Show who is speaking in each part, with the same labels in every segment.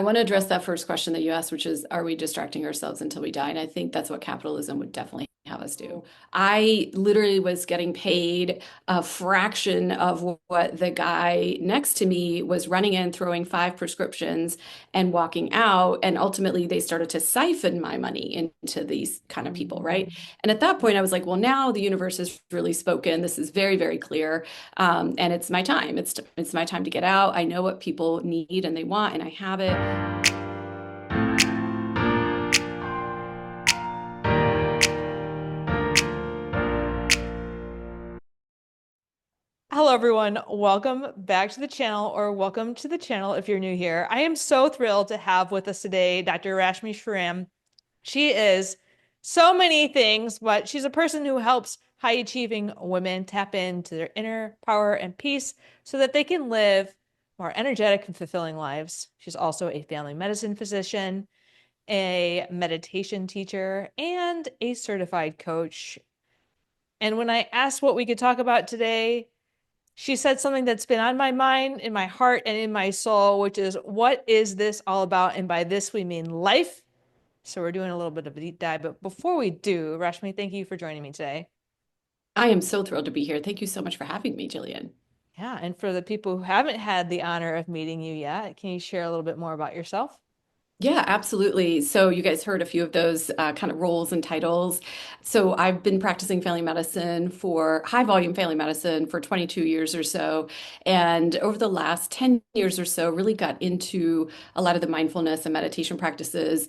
Speaker 1: want to address that first question that you asked, which is, are we distracting ourselves until we die? And I think that's what capitalism would definitely have us do. I literally was getting paid a fraction of what the guy next to me was running in, throwing five prescriptions and walking out. And ultimately, they started to siphon my money into these kind of people, right? And at that point, I was like, well, now the universe has really spoken. This is very, very clear. And it's my time. It's my time to get out. I know what people need and they want, and I have it.
Speaker 2: Hello, everyone. Welcome back to the channel, or welcome to the channel if you're new here. I am so thrilled to have with us today Dr. Rashmi Shriram. She is so many things, but she's a person who helps high achieving women tap into their inner power and peace so that they can live more energetic and fulfilling lives. She's also a family medicine physician, a meditation teacher, and a certified coach. And when I asked what we could talk about today, she said something that's been on my mind, in my heart, and in my soul, which is, what is this all about? And by this, we mean life. So we're doing a little bit of a deep dive. But before we do, Rashmi, thank you for joining me today.
Speaker 1: I am so thrilled to be here. Thank you so much for having me, Jillian.
Speaker 2: Yeah. And for the people who haven't had the honor of meeting you yet, can you share a little bit more about yourself?
Speaker 1: Yeah, absolutely. So, you guys heard a few of those kind of roles and titles. So, I've been practicing family medicine for high volume family medicine for 22 years or so. And over the last 10 years or so, really got into a lot of the mindfulness and meditation practices.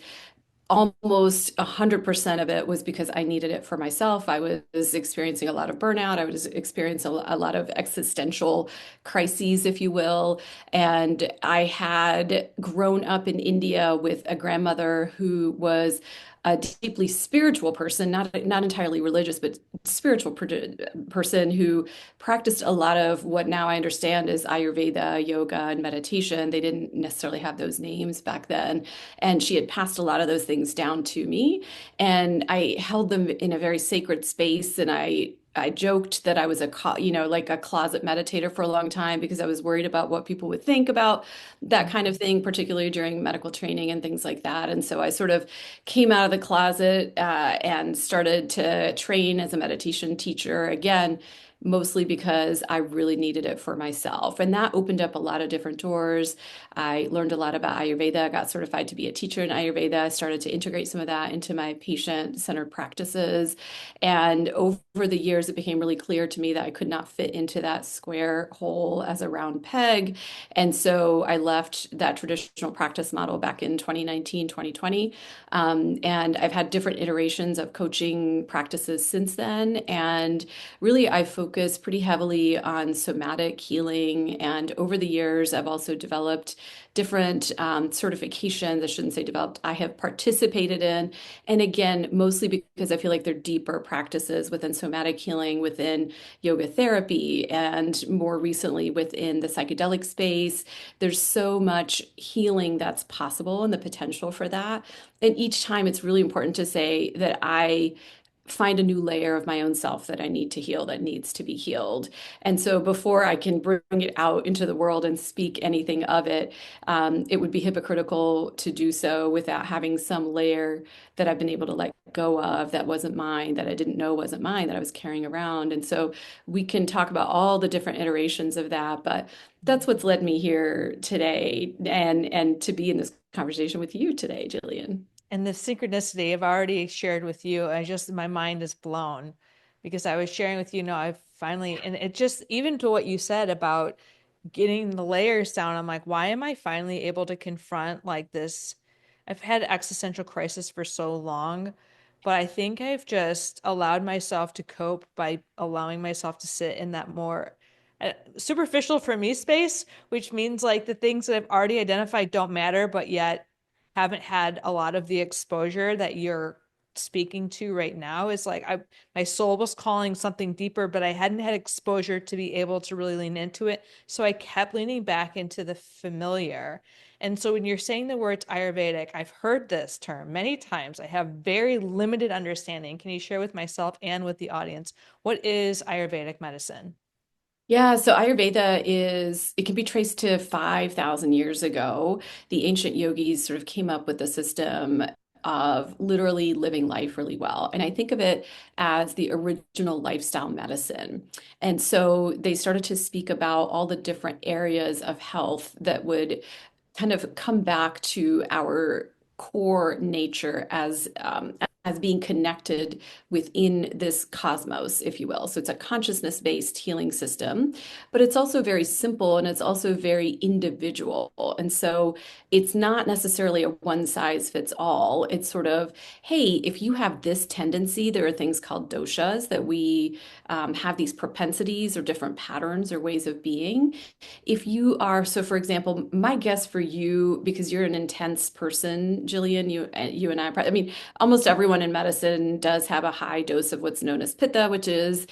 Speaker 1: Almost 100% of it was because I needed it for myself. I was experiencing a lot of burnout. I was experiencing a lot of existential crises, if you will. And I had grown up in India with a grandmother who was a deeply spiritual person, not entirely religious, but spiritual person who practiced a lot of what now I understand is Ayurveda, yoga, and meditation. They didn't necessarily have those names back then. And she had passed a lot of those things down to me. And I held them in a very sacred space. And I joked that I was like a closet meditator for a long time because I was worried about what people would think about that kind of thing, particularly during medical training and things like that. And so I sort of came out of the closet and started to train as a meditation teacher again, mostly because I really needed it for myself. And that opened up a lot of different doors. I learned a lot about Ayurveda, got certified to be a teacher in Ayurveda. I started to integrate some of that into my patient-centered practices. And over the years, it became really clear to me that I could not fit into that square hole as a round peg. And so I left that traditional practice model back in 2019, 2020. And I've had different iterations of coaching practices since then. And really, I focus pretty heavily on somatic healing. And over the years, I've also developed different certifications. I shouldn't say developed, I have participated in. And again, mostly because I feel like they're deeper practices within somatic healing, within yoga therapy, and more recently within the psychedelic space. There's so much healing that's possible and the potential for that. And each time it's really important to say that I find a new layer of my own self that I need to heal, that needs to be healed. And so before I can bring it out into the world and speak anything of it, it would be hypocritical to do so without having some layer that I've been able to let go of that wasn't mine, that I didn't know wasn't mine, that I was carrying around. And so we can talk about all the different iterations of that, but that's what's led me here today and to be in this conversation with you today, Jillian.
Speaker 2: And the synchronicity I've already shared with you, my mind is blown because I was sharing with you, I've finally, and it just, even to what you said about getting the layers down, I'm like, why am I finally able to confront like this? I've had existential crisis for so long, but I think I've just allowed myself to cope by allowing myself to sit in that more superficial for me space, which means like the things that I've already identified don't matter, but yet haven't had a lot of the exposure that you're speaking to right now. Is like my soul was calling something deeper, but I hadn't had exposure to be able to really lean into it. So I kept leaning back into the familiar. And so when you're saying the words Ayurvedic, I've heard this term many times. I have very limited understanding. Can you share with myself and with the audience what is Ayurvedic medicine?
Speaker 1: Yeah, so Ayurveda it can be traced to 5,000 years ago. The ancient yogis sort of came up with a system of literally living life really well. And I think of it as the original lifestyle medicine. And so they started to speak about all the different areas of health that would kind of come back to our core nature as being connected within this cosmos, if you will. So it's a consciousness-based healing system, but it's also very simple and it's also very individual. And so it's not necessarily a one size fits all. It's sort of, hey, if you have this tendency, there are things called doshas that we have these propensities or different patterns or ways of being. If you are, so for example, my guess for you, because you're an intense person, Jillian, you and I mean, almost everyone in medicine does have a high dose of what's known as pitta, which is,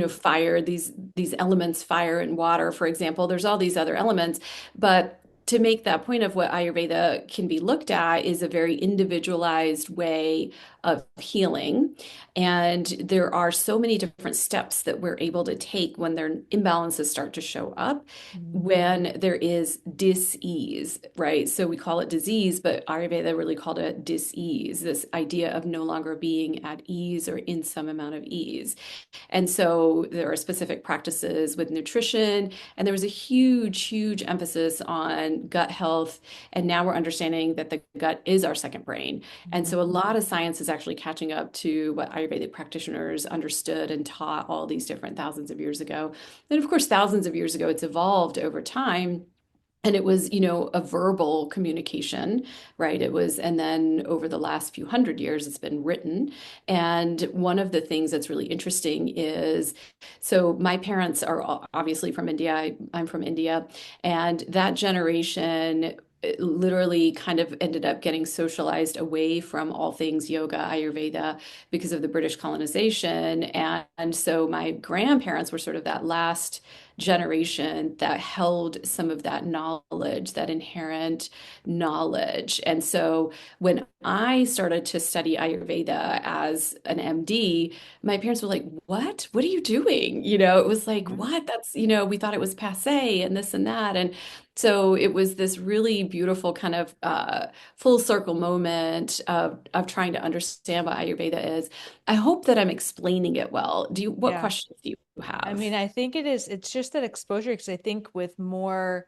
Speaker 1: fire, these elements, fire and water, for example. There's all these other elements, but to make that point of what Ayurveda can be looked at is a very individualized way of healing. And there are so many different steps that we're able to take when their imbalances start to show up,
Speaker 2: Mhm.
Speaker 1: when there is dis-ease, right? So we call it disease, but Ayurveda really called it dis-ease, this idea of no longer being at ease or in some amount of ease. And so there are specific practices with nutrition, and there was a huge, huge emphasis on gut health. And now we're understanding that the gut is our second brain. And
Speaker 2: Mhm.
Speaker 1: so a lot of science is actually catching up to what Ayurvedic practitioners understood and taught all these different thousands of years ago. And of course, thousands of years ago, it's evolved over time. And it was, a verbal communication, right? It was, and then over the last few hundred years, it's been written. And one of the things that's really interesting is, so my parents are obviously from India. I'm from India. And that generation literally kind of ended up getting socialized away from all things yoga, Ayurveda, because of the British colonization. And so my grandparents were sort of that last generation that held some of that knowledge, that inherent knowledge. And so when I started to study Ayurveda as an MD, my parents were like, "What? What are you doing?" It was like,
Speaker 2: Mhm.
Speaker 1: "What? That's, we thought it was passé and this and that." And so it was this really beautiful kind of full circle moment of trying to understand what Ayurveda is. I hope that I'm explaining it well. What
Speaker 2: Yeah.
Speaker 1: questions do you
Speaker 2: I
Speaker 1: have?
Speaker 2: mean, I think it's just that exposure because I think with more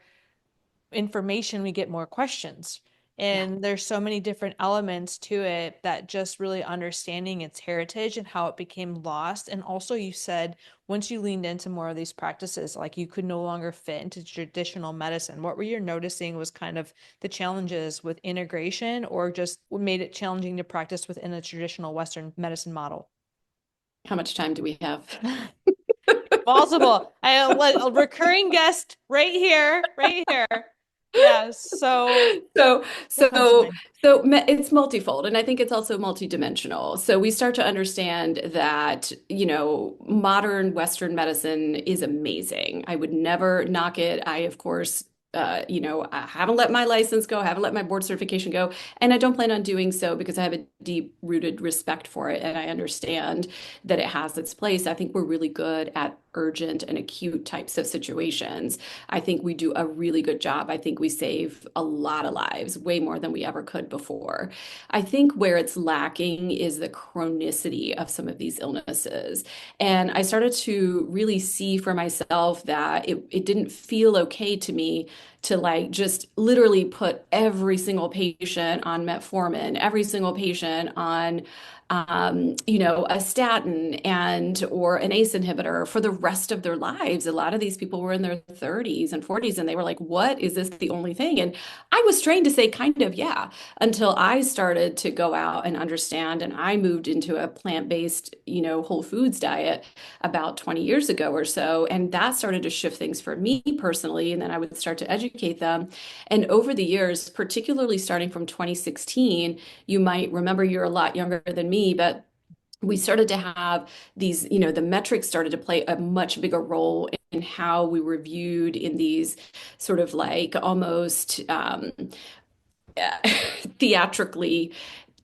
Speaker 2: information, we get more questions.
Speaker 1: Yeah.
Speaker 2: And there's so many different elements to it that just really understanding its heritage and how it became lost. And also, you said once you leaned into more of these practices, like you could no longer fit into traditional medicine. What were you noticing was kind of the challenges with integration or just what made it challenging to practice within a traditional Western medicine model?
Speaker 1: How much time do we have?
Speaker 2: Multiple. I let a recurring guest right here, right here. Yeah, so
Speaker 1: So,
Speaker 2: what comes to
Speaker 1: so,
Speaker 2: mind?
Speaker 1: it's multifold, and I think it's also multidimensional. So we start to understand that, modern Western medicine is amazing. I would never knock it. I, of course, I haven't let my license go, haven't let my board certification go, and I don't plan on doing so because I have a deep-rooted respect for it, and I understand that it has its place. I think we're really good at urgent and acute types of situations. I think we do a really good job. I think we save a lot of lives, way more than we ever could before. I think where it's lacking is the chronicity of some of these illnesses. And I started to really see for myself that it didn't feel okay to me to like just literally put every single patient on metformin, every single patient on a statin and or an ACE inhibitor for the rest of their lives. A lot of these people were in their 30s and 40s, and they were like, "What is this the only thing?" And I was trained to say, kind of, yeah, until I started to go out and understand, and I moved into a plant-based, whole foods diet about 20 years ago or so, and that started to shift things for me personally. And then I would start to educate them. And over the years, particularly starting from 2016, you might remember you're a lot younger than me, but we started to have these, the metrics started to play a much bigger role in how we were viewed in these sort of like almost theatrically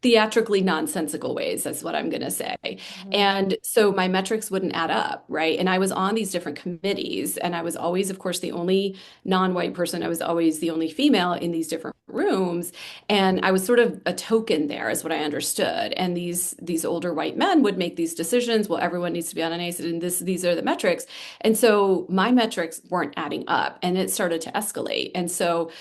Speaker 1: theatrically nonsensical ways, that's what I'm going to say.
Speaker 2: Mhm.
Speaker 1: And so my metrics wouldn't add up, right? And I was on these different committees, and I was always, of course, the only non-white person. I was always the only female in these different rooms, and I was sort of a token there, is what I understood. And these older white men would make these decisions. Well, everyone needs to be on an ACE, and these are the metrics. And so my metrics weren't adding up, and it started to escalate. And so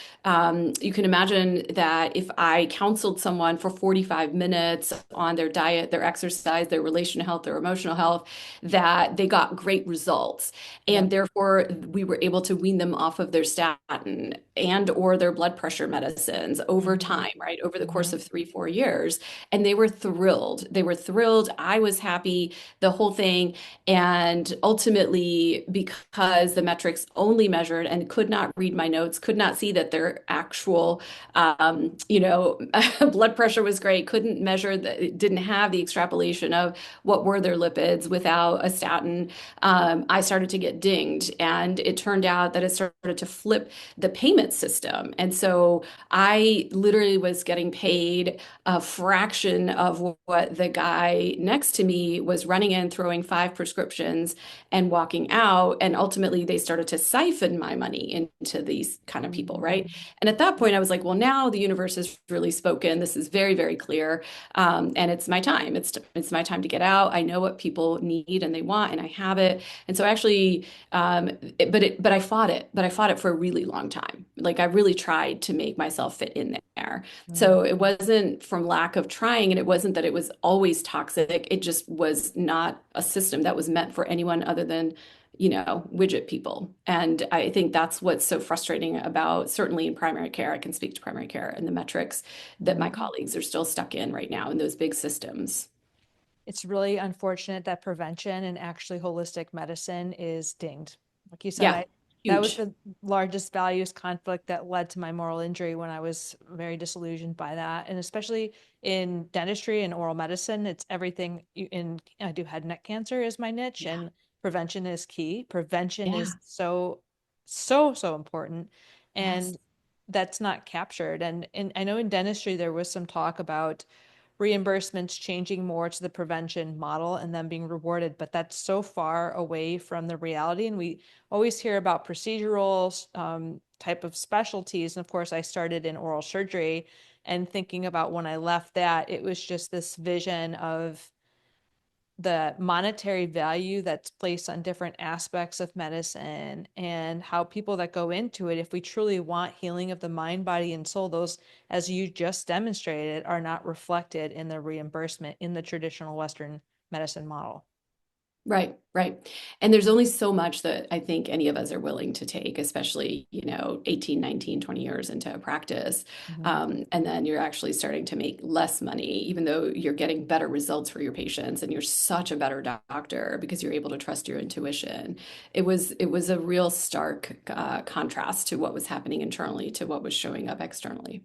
Speaker 1: you can imagine that if I counseled someone for 45 minutes on their diet, their exercise, their relational health, their emotional health, that they got great results. And
Speaker 2: Yep.
Speaker 1: therefore, we were able to wean them off of their statin and or their blood pressure medicines over
Speaker 2: Mhm.
Speaker 1: time, right? Over the course
Speaker 2: Mhm.
Speaker 1: of 3, 4 years. And they were thrilled. They were thrilled. I was happy, the whole thing. And ultimately, because the metrics only measured and could not read my notes, could not see that their actual, blood pressure was great, couldn't measure that, didn't have the extrapolation of what were their lipids without a statin. I started to get dinged, and it turned out that it started to flip the payment system. And so I literally was getting paid a fraction of what the guy next to me was running in, throwing 5 prescriptions and walking out. And ultimately, they started to siphon my money into these kind of people, right?
Speaker 2: Mhm.
Speaker 1: And at that point, I was like, well, now the universe has really spoken. This is very, very clear. And it's my time. It's my time to get out. I know what people need and they want, and I have it. And so actually, but I fought it. But I fought it for a really long time. Like I really tried to make myself fit in there. So it
Speaker 2: Mhm.
Speaker 1: wasn't from lack of trying, and it wasn't that it was always toxic. It just was not a system that was meant for anyone other than, widget people. And I think that's what's so frustrating about, certainly in primary care. I can speak to primary care and the metrics that my
Speaker 2: Mhm.
Speaker 1: colleagues are still stuck in right now in those big systems.
Speaker 2: It's really unfortunate that prevention and actually holistic medicine is dinged. Like you said,
Speaker 1: Yeah,
Speaker 2: I that was
Speaker 1: huge.
Speaker 2: the largest values conflict that led to my moral injury when I was very disillusioned by that. And especially in dentistry and oral medicine, it's everything in I do head and neck cancer is my niche
Speaker 1: Yeah,
Speaker 2: and prevention is key. Prevention
Speaker 1: yeah,
Speaker 2: is so important.
Speaker 1: yes.
Speaker 2: And that's not captured. And I know in dentistry there was some talk about reimbursements changing more to the prevention model and then being rewarded, but that's so far away from the reality. And we always hear about procedural type of specialties. And of course, I started in oral surgery and thinking about when I left that, it was just this vision of the monetary value that's placed on different aspects of medicine and how people that go into it, if we truly want healing of the mind, body, and soul, those, as you just demonstrated, are not reflected in the reimbursement in the traditional Western medicine model.
Speaker 1: Right, right. And there's only so much that I think any of us are willing to take, especially, 18, 19, 20 years into a practice.
Speaker 2: Mhm.
Speaker 1: And then you're actually starting to make less money, even though you're getting better results for your patients and you're such a better doctor because you're able to trust your intuition. It was a real stark contrast to what was happening internally to what was showing up externally.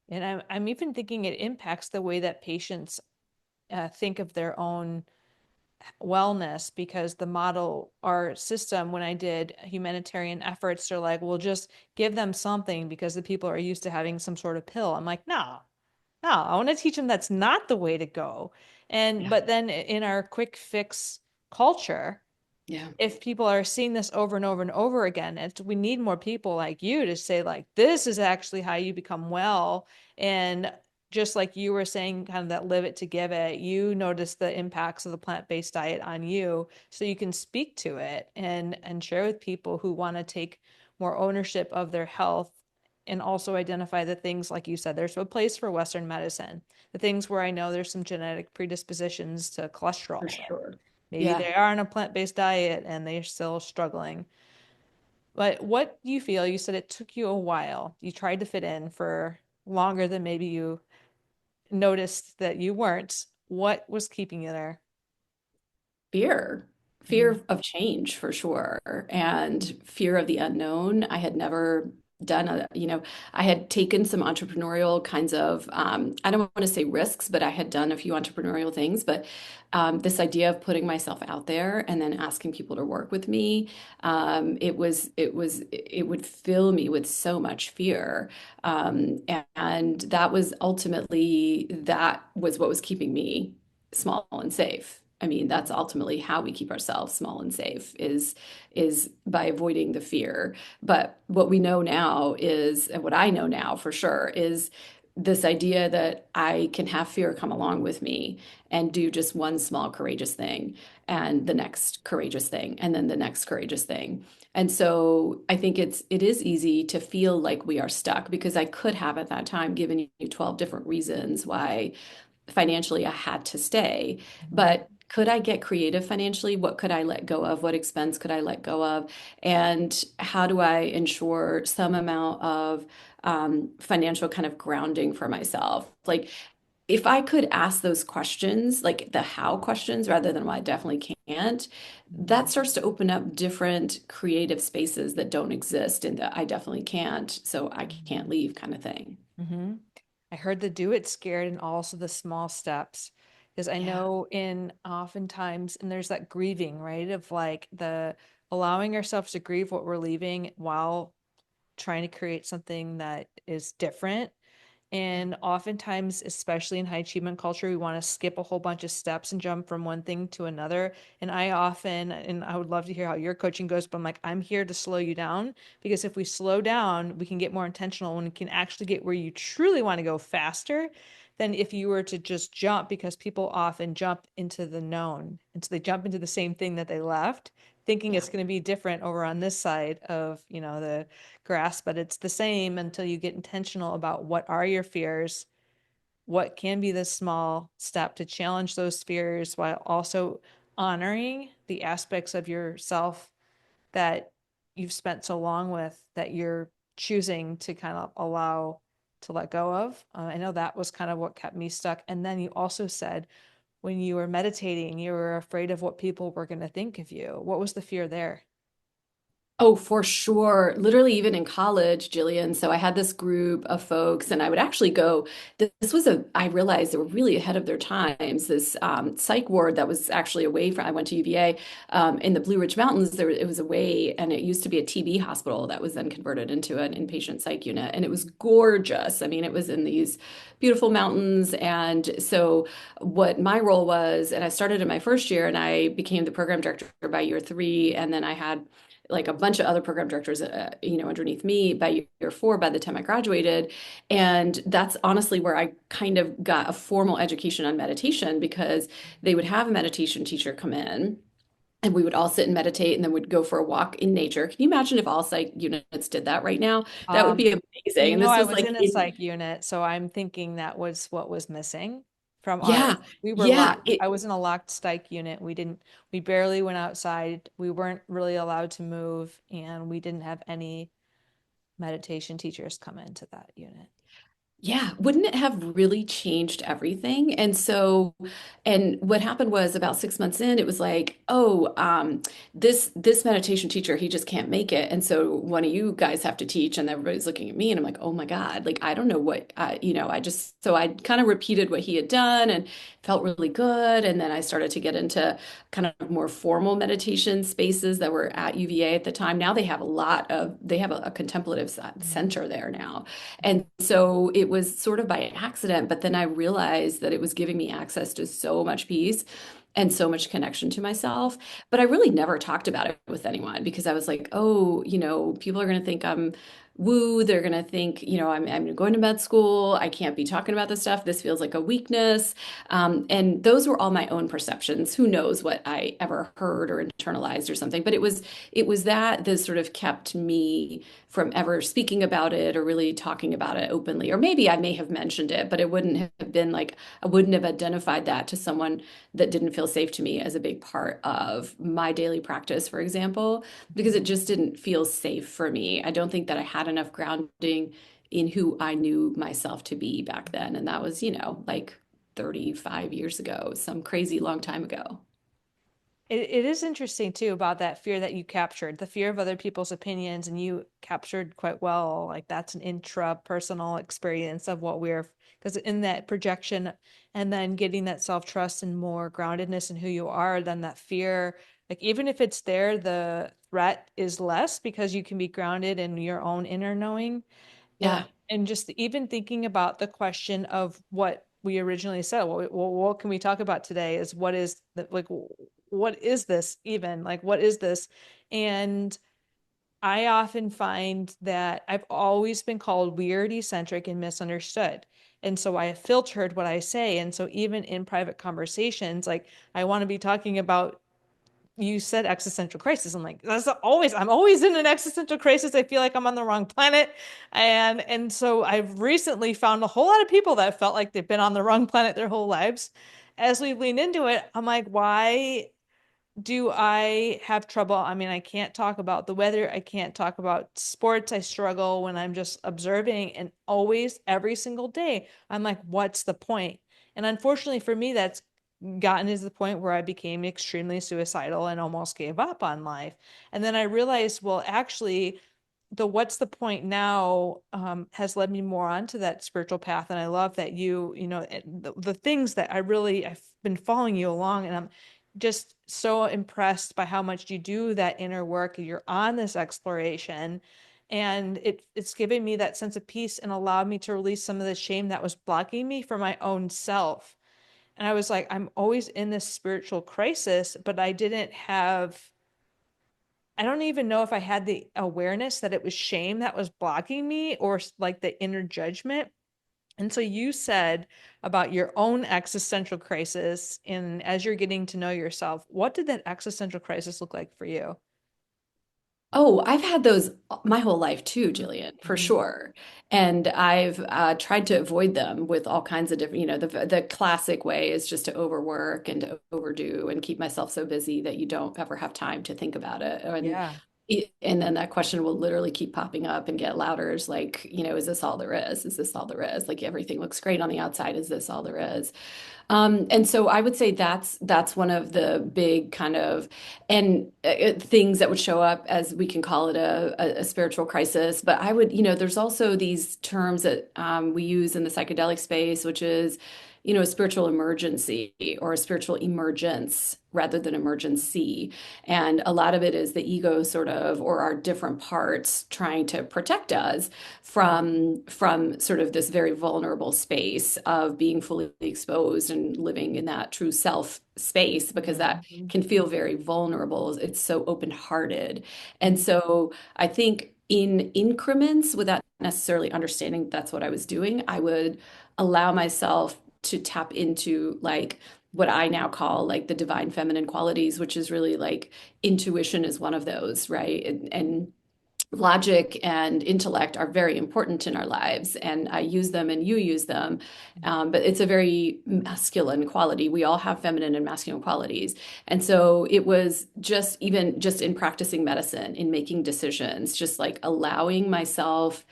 Speaker 2: And I'm even thinking it impacts the way that patients think of their own wellness because the model, our system, when I did humanitarian efforts, they're like, we'll just give them something because the people are used to having some sort of pill. I'm like, no, no, I want to teach them that's not the way to go. And,
Speaker 1: Yeah,
Speaker 2: but then in our quick fix culture,
Speaker 1: yeah.
Speaker 2: if people are seeing this over and over and over again, we need more people like you to say, like, this is actually how you become well. And just like you were saying, kind of that live it to give it, you notice the impacts of the plant-based diet on you, so you can speak to it and share with people who want to take more ownership of their health and also identify the things like you said, there's a place for Western medicine, the things where I know there's some genetic predispositions to
Speaker 1: For
Speaker 2: cholesterol. So
Speaker 1: sure.
Speaker 2: maybe
Speaker 1: Yeah.
Speaker 2: they are on a plant-based diet and they're still struggling. But what do you feel? You said it took you a while. You tried to fit in for longer than maybe you noticed that you weren't. What was keeping you there?
Speaker 1: Fear,
Speaker 2: Mhm.
Speaker 1: fear of change for sure, and fear of the unknown. I had never done I had taken some entrepreneurial kinds of I don't want to say risks, but I had done a few entrepreneurial things. But this idea of putting myself out there and then asking people to work with me, it would fill me with so much fear. And that was what was keeping me small and safe. I mean, that's ultimately how we keep ourselves small and safe is by avoiding the fear. But what we know now is, and what I know now for sure, is this idea that I can have fear come along with me and do just one small courageous thing and the next courageous thing and then the next courageous thing. And so I think it is easy to feel like we are stuck because I could have at that time given you 12 different reasons why financially I had to stay.
Speaker 2: Mhm.
Speaker 1: But could I get creative financially? What could I let go of? What expense could I let go of? And how do I ensure some amount of financial kind of grounding for myself? Like, if I could ask those questions, like the how questions, rather than well, I definitely can't, that
Speaker 2: Mhm.
Speaker 1: starts to open up different creative spaces that don't exist in the I definitely can't, so I can't leave kind of thing.
Speaker 2: Mhm. I heard the do it scared and also the small steps. Because I
Speaker 1: Yeah.
Speaker 2: know in oftentimes, and there's that grieving, right? Of like the allowing ourselves to grieve what we're leaving while trying to create something that is different. And oftentimes, especially in high achievement culture, we want to skip a whole bunch of steps and jump from one thing to another. And and I would love to hear how your coaching goes, but I'm like, I'm here to slow you down because if we slow down, we can get more intentional and we can actually get where you truly want to go faster than if you were to just jump because people often jump into the known. And so they jump into the same thing that they left, thinking
Speaker 1: Yeah.
Speaker 2: it's going to be different over on this side of, the grass, but it's the same until you get intentional about what are your fears, what can be the small step to challenge those fears while also honoring the aspects of yourself that you've spent so long with that you're choosing to kind of allow to let go of. I know that was kind of what kept me stuck. And then you also said when you were meditating, you were afraid of what people were going to think of you. What was the fear there?
Speaker 1: Oh, for sure. Literally, even in college, Jillian. So I had this group of folks, and I would actually go. I realized they were really ahead of their times. This psych ward that was actually away from, I went to UVA in the Blue Ridge Mountains. It was away, and it used to be a TB hospital that was then converted into an inpatient psych unit. And it was gorgeous. I mean, it was in these beautiful mountains. And so, what my role was, and I started in my first year, and I became the program director by year three. And then I had like a bunch of other program directors, underneath me by year four by the time I graduated. And that's honestly where I kind of got a formal education on meditation because they would have a meditation teacher come in and we would all sit and meditate and then we'd go for a walk in nature. Can you imagine if all psych units did that right now? That would
Speaker 2: Um,
Speaker 1: be amazing. And this
Speaker 2: I
Speaker 1: was
Speaker 2: was
Speaker 1: like
Speaker 2: in a
Speaker 1: in,
Speaker 2: psych unit, so I'm thinking that was what was missing from
Speaker 1: yeah,
Speaker 2: ours. We were
Speaker 1: yeah.
Speaker 2: locked. I was in a locked psych unit. We barely went outside. We weren't really allowed to move, and we didn't have any meditation teachers come into that unit.
Speaker 1: Yeah, wouldn't it have really changed everything? And what happened was about 6 months in, it was like, oh, this meditation teacher, he just can't make it, and so one of you guys have to teach, and everybody's looking at me, and I'm like, oh my God, like I don't know what, I just so I kind of repeated what he had done, and felt really good, and then I started to get into kind of more formal meditation spaces that were at UVA at the time. Now they have a contemplative
Speaker 2: Mhm.
Speaker 1: center there now. And so it was sort of by accident, but then I realized that it was giving me access to so much peace and so much connection to myself. But I really never talked about it with anyone because I was like, oh, people are going to think I'm woo. They're going to think, I'm going to med school. I can't be talking about this stuff. This feels like a weakness. And those were all my own perceptions. Who knows what I ever heard or internalized or something. But it was that sort of kept me from ever speaking about it or really talking about it openly. Or maybe I may have mentioned it, but it wouldn't have been like I wouldn't have identified that to someone that didn't feel safe to me as a big part of my daily practice, for example, because it just didn't feel safe for me. I don't think that I had enough grounding in who I knew myself to be back then. And that was, like 35 years ago, some crazy long time ago.
Speaker 2: it is interesting too about that fear that you captured, the fear of other people's opinions, and you captured quite well. Like that's an intrapersonal experience of what we're, because in that projection and then getting that self-trust and more groundedness in who you are, then that fear, like even if it's there, the threat is less because you can be grounded in your own inner knowing. And
Speaker 1: Yeah.
Speaker 2: and just even thinking about the question of what we originally said, what can we talk about today is what is the, like what is this even? Like what is this? And I often find that I've always been called weird, eccentric, and misunderstood. And so I have filtered what I say. And so even in private conversations, like I want to be talking about, you said existential crisis. I'm like, I'm always in an existential crisis. I feel like I'm on the wrong planet. And so I've recently found a whole lot of people that felt like they've been on the wrong planet their whole lives. As we lean into it, I'm like, why do I have trouble? I mean, I can't talk about the weather. I can't talk about sports. I struggle when I'm just observing, and always every single day, I'm like, what's the point? And unfortunately for me, that's gotten to the point where I became extremely suicidal and almost gave up on life. And then I realized, well, actually, the what's the point now has led me more onto that spiritual path. And I love that the things that I've been following you along, and I'm just so impressed by how much you do that inner work. You're on this exploration, and it's given me that sense of peace and allowed me to release some of the shame that was blocking me for my own self. And I was like, I'm always in this spiritual crisis, but I don't even know if I had the awareness that it was shame that was blocking me, or like the inner judgment. And so you said about your own existential crisis, and as you're getting to know yourself, what did that existential crisis look like for you?
Speaker 1: Oh, I've had those my whole life too, Jillian, for
Speaker 2: Mhm.
Speaker 1: sure. And I've tried to avoid them with all kinds of different, the classic way is just to overwork and to overdo and keep myself so busy that you don't ever have time to think about it.
Speaker 2: Yeah.
Speaker 1: And then that question will literally keep popping up and get louder. It's like, is this all there is? Is this all there is? Like everything looks great on the outside. Is this all there is? And so I would say that's one of the big kind of and things that would show up as we can call it a spiritual crisis. But I would, there's also these terms that we use in the psychedelic space, which is, a spiritual emergency or a spiritual emergence rather than emergency. And a lot of it is the ego sort of, or our different parts trying to protect us from sort of this very vulnerable space of being fully exposed and living in that true self space because that
Speaker 2: Mhm.
Speaker 1: can feel very vulnerable. It's so open-hearted. And
Speaker 2: Mhm.
Speaker 1: so I think in increments, without necessarily understanding that's what I was doing, I would allow myself to tap into like what I now call like the divine feminine qualities, which is really like intuition is one of those, right? And logic and intellect are very important in our lives, and I use them and you use them. But it's a very masculine quality. We all have feminine and masculine qualities. And so it was just even just in practicing medicine, in making decisions, just like allowing myself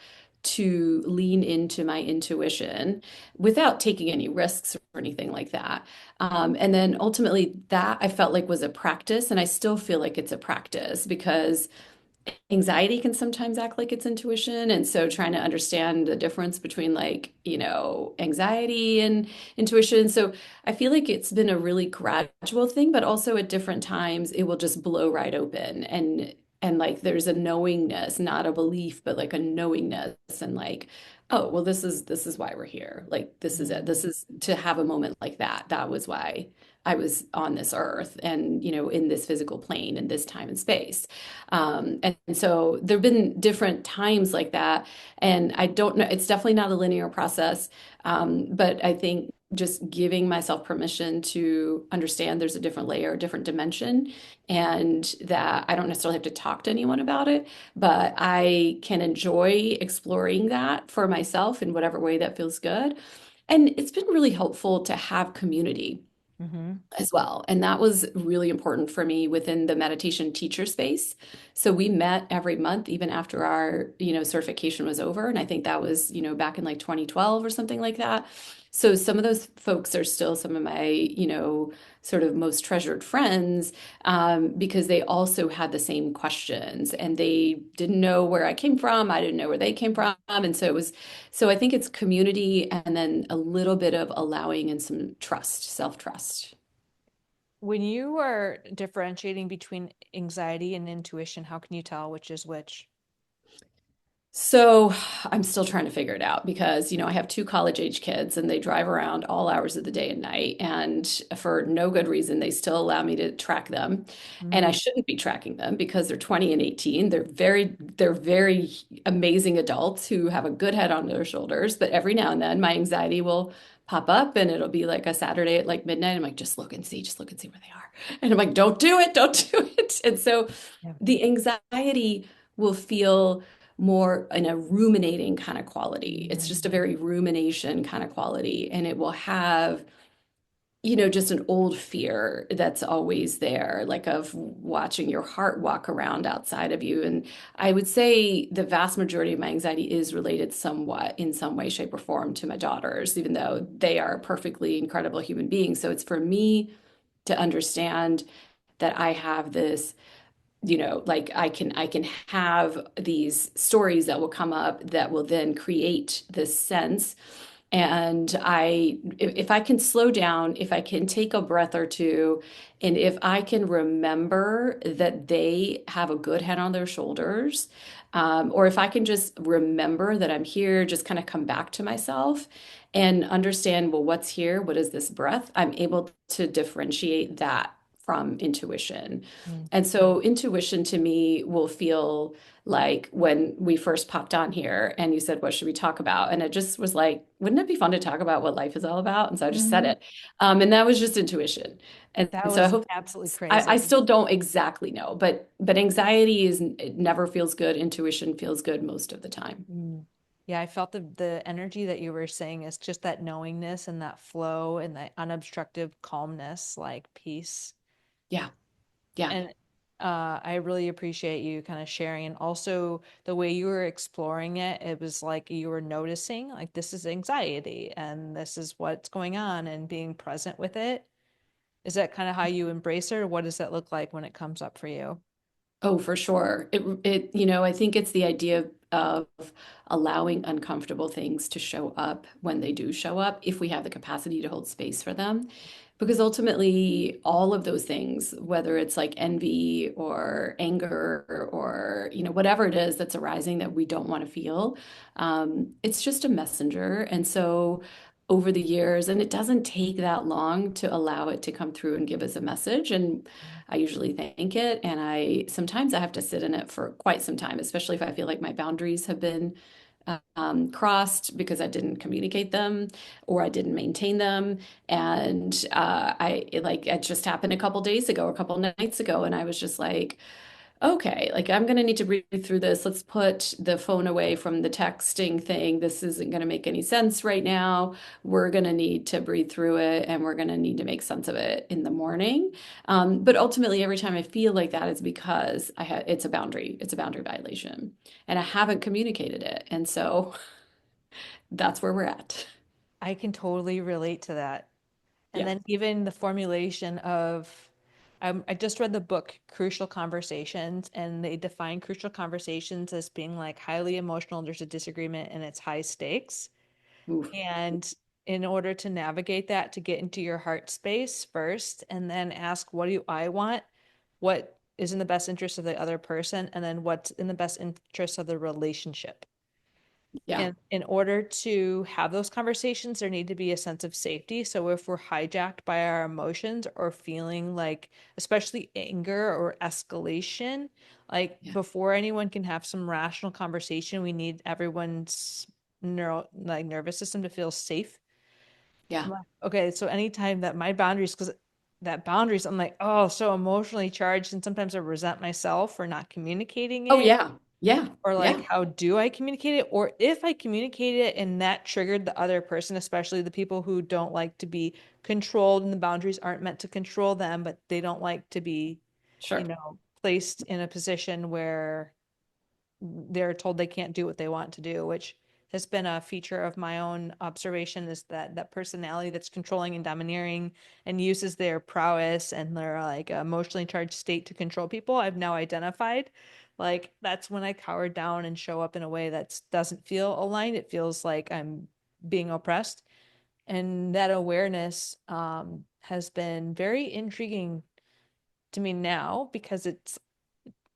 Speaker 1: to lean into my intuition without taking any risks or anything like that. And then ultimately, that I felt like was a practice, and I still feel like it's a practice because anxiety can sometimes act like it's intuition. And so trying to understand the difference between like, anxiety and intuition. So I feel like it's been a really gradual thing, but also at different times it will just blow right open. And like there's a knowingness, not a belief, but like a knowingness and like, oh, well, this is why we're here. Like this is it. This
Speaker 2: Mhm.
Speaker 1: is to have a moment like that. That was why I was on this earth and, in this physical plane in this time and space. And so there have been different times like that. And I don't know, it's definitely not a linear process. But I think just giving myself permission to understand there's a different layer, a different dimension, and that I don't necessarily have to talk to anyone about it, but I can enjoy exploring that for myself in whatever way that feels good. And it's been really helpful to have community
Speaker 2: Mhm.
Speaker 1: as well. And that was really important for me within the meditation teacher space. So we met every month, even after our, certification was over. And I think that was, back in like 2012 or something like that. So some of those folks are still some of my, sort of most treasured friends, because they also had the same questions and they didn't know where I came from. I didn't know where they came from. And so I think it's community and then a little bit of allowing and some trust, self-trust.
Speaker 2: When you are differentiating between anxiety and intuition, how can you tell which is which?
Speaker 1: So I'm still trying to figure it out because, I have two college age kids and they drive around all hours of the day and night. And for no good reason, they still allow me to track them. And I
Speaker 2: Mm,
Speaker 1: shouldn't be tracking them because they're 20 and 18. They're very amazing adults who have a good head on their shoulders. But every now and then my anxiety will pop up and it'll be like a Saturday at like midnight. I'm like, just look and see where they are. And I'm like, don't do it, don't do it. And so
Speaker 2: yeah.
Speaker 1: the anxiety will feel more in a ruminating kind of quality. It's
Speaker 2: Mm,
Speaker 1: just a very rumination kind of quality. And it will have, just an old fear that's always there, like of watching your heart walk around outside of you. And I would say the vast majority of my anxiety is related somewhat in some way, shape, or form to my daughters, even though they are perfectly incredible human beings. So it's for me to understand that I have this, like I can have these stories that will come up that will then create this sense. And if I can slow down, if I can take a breath or two, and if I can remember that they have a good head on their shoulders, or if I can just remember that I'm here, just kind of come back to myself and understand, well, what's here? What is this breath? I'm able to differentiate that from intuition.
Speaker 2: mm,
Speaker 1: And so intuition to me will feel like when we first popped on here and you said, what should we talk about? And it just was like, wouldn't it be fun to talk about what life is all about? And so I just said
Speaker 2: mhm.
Speaker 1: it. And that was just intuition. And
Speaker 2: That
Speaker 1: so I
Speaker 2: was
Speaker 1: hope
Speaker 2: absolutely
Speaker 1: I
Speaker 2: crazy.
Speaker 1: still don't exactly know, but anxiety it never feels good. Intuition feels good most of the time.
Speaker 2: Mm. Yeah, I felt the energy that you were saying is just that knowingness and that flow and that unobstructed calmness, like peace.
Speaker 1: Yeah. Yeah.
Speaker 2: And I really appreciate you kind of sharing. And also the way you were exploring it, it was like you were noticing, like, this is anxiety and this is what's going on and being present with it. Is that kind of how you embrace it, or what does that look like when it comes up for you?
Speaker 1: Oh, for sure. I think it's the idea of allowing uncomfortable things to show up when they do show up, if we have the capacity to hold space for them. Because ultimately, all of those things, whether it's like envy or anger or, whatever it is that's arising that we don't want to feel, it's just a messenger. And so over the years, and it doesn't take that long to allow it to come through and give us a message. And I usually thank it, and I sometimes I have to sit in it for quite some time, especially if I feel like my boundaries have been crossed because I didn't communicate them or I didn't maintain them. And it just happened a couple days ago, or a couple nights ago, and I was just like, okay, like I'm gonna need to breathe through this. Let's put the phone away from the texting thing. This isn't gonna make any sense right now. We're gonna need to breathe through it and we're gonna need to make sense of it in the morning. But ultimately, every time I feel like that is because it's a boundary. It's a boundary violation, and I haven't communicated it. And so that's where we're at.
Speaker 2: I can totally relate to that. And
Speaker 1: Yeah.
Speaker 2: then even the formulation of, I just read the book Crucial Conversations, and they define crucial conversations as being like highly emotional, there's a disagreement, and it's high stakes.
Speaker 1: Oof.
Speaker 2: And in order to navigate that, to get into your heart space first, and then ask, what do I want? What is in the best interest of the other person? And then what's in the best interest of the relationship?
Speaker 1: Yeah.
Speaker 2: And in order to have those conversations, there need to be a sense of safety. So if we're hijacked by our emotions or feeling like, especially anger or escalation, like
Speaker 1: Yeah.
Speaker 2: before anyone can have some rational conversation, we need everyone's nervous system to feel safe.
Speaker 1: Yeah.
Speaker 2: Okay, so anytime that my boundaries, because that boundaries, I'm like, oh, so emotionally charged, and sometimes I resent myself for not communicating
Speaker 1: Oh
Speaker 2: it,
Speaker 1: yeah. Yeah.
Speaker 2: or like,
Speaker 1: Yeah.
Speaker 2: how do I communicate it? Or if I communicate it and that triggered the other person, especially the people who don't like to be controlled and the boundaries aren't meant to control them, but they don't like to be,
Speaker 1: Sure.
Speaker 2: placed in a position where they're told they can't do what they want to do, which has been a feature of my own observation, is that personality that's controlling and domineering and uses their prowess and their like emotionally charged state to control people. I've now identified like that's when I cower down and show up in a way that doesn't feel aligned. It feels like I'm being oppressed. And that awareness has been very intriguing to me now because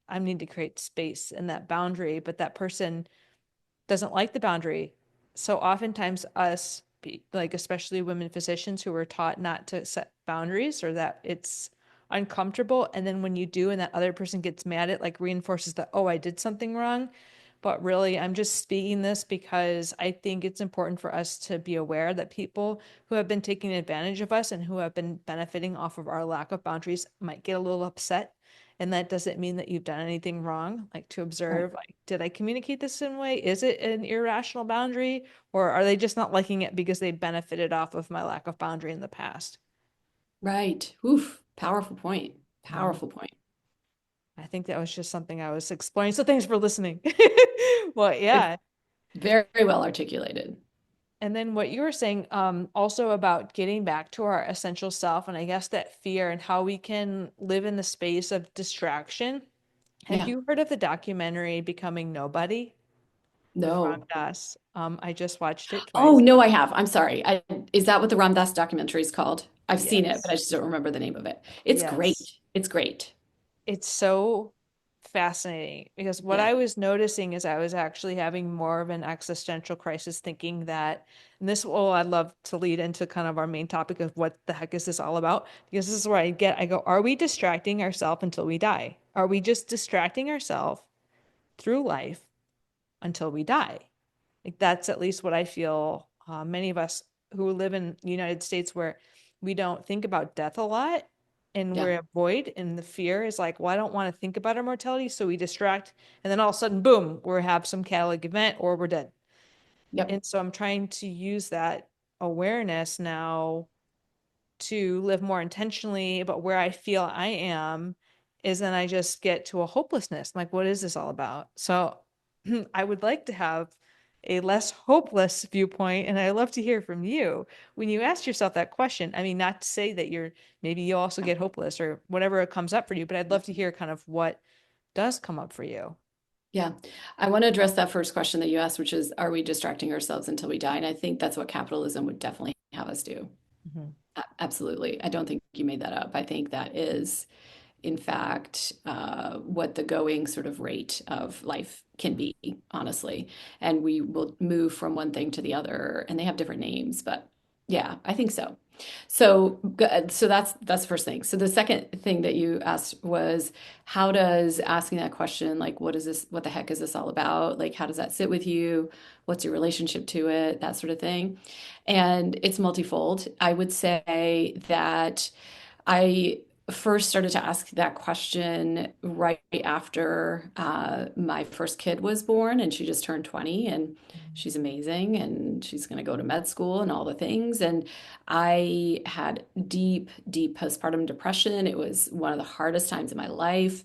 Speaker 2: I need to create space in that boundary, but that person doesn't like the boundary. So oftentimes us, like especially women physicians who were taught not to set boundaries or that it's uncomfortable. And then when you do and that other person gets mad, it like reinforces that, oh, I did something wrong. But really, I'm just speaking this because I think it's important for us to be aware that people who have been taking advantage of us and who have been benefiting off of our lack of boundaries might get a little upset. And that doesn't mean that you've done anything wrong. Like to
Speaker 1: Right.
Speaker 2: observe, like, did I communicate this in a way? Is it an irrational boundary? Or are they just not liking it because they benefited off of my lack of boundary in the past?
Speaker 1: Right. Oof. Powerful point.
Speaker 2: Mhm.
Speaker 1: Powerful point.
Speaker 2: I think that was just something I was exploring. So thanks for listening. Well,
Speaker 1: It's
Speaker 2: yeah.
Speaker 1: very well articulated.
Speaker 2: And then what you were saying, also about getting back to our essential self, and I guess that fear and how we can live in the space of distraction. Have
Speaker 1: Yeah.
Speaker 2: you heard of the documentary Becoming Nobody with Ram
Speaker 1: No.
Speaker 2: Dass? I just watched it
Speaker 1: Oh,
Speaker 2: twice.
Speaker 1: no, I have. I'm sorry. Is that what the Ram Dass documentary is called? I've seen it, but I
Speaker 2: Yes.
Speaker 1: just don't remember the name of it. It's
Speaker 2: Yes.
Speaker 1: great. It's great.
Speaker 2: It's so fascinating because what
Speaker 1: Yeah.
Speaker 2: I was noticing is I was actually having more of an existential crisis, thinking that, and this will, I'd love to lead into kind of our main topic of what the heck is this all about? Because this is where I go, are we distracting ourselves until we die? Are we just distracting ourselves through life until we die? Like that's at least what I feel. Many of us who live in the United States where we don't think about death a lot and
Speaker 1: Yeah.
Speaker 2: we're avoid and the fear is like, well, I don't want to think about our mortality, so we distract, and then all of a sudden, boom, we have some catalytic event or we're dead.
Speaker 1: Yep.
Speaker 2: And so I'm trying to use that awareness now to live more intentionally, but where I feel I am is then I just get to a hopelessness. Like, what is this all about? So I would like to have a less hopeless viewpoint, and I'd love to hear from you when you ask yourself that question. I mean, not to say that maybe you also get hopeless or whatever it comes up for you, but I'd love to hear kind of what does come up for you.
Speaker 1: Yeah. I want to address that first question that you asked, which is, are we distracting ourselves until we die? And I think that's what capitalism would definitely have us do.
Speaker 2: Mhm.
Speaker 1: Absolutely. I don't think you made that up. I think that is, in fact, what the going sort of rate of life can be, honestly. And we will move from one thing to the other, and they have different names, but yeah, I think so. So that's the first thing. So the second thing that you asked was, how does asking that question, like, what is this, what the heck is this all about? Like, how does that sit with you? What's your relationship to it? That sort of thing. And it's multifold. I would say that I first started to ask that question right after my first kid was born, and she just turned 20, and she's amazing, and she's going to go to med school and all the things. And I had deep, deep postpartum depression. It was one of the hardest times in my life.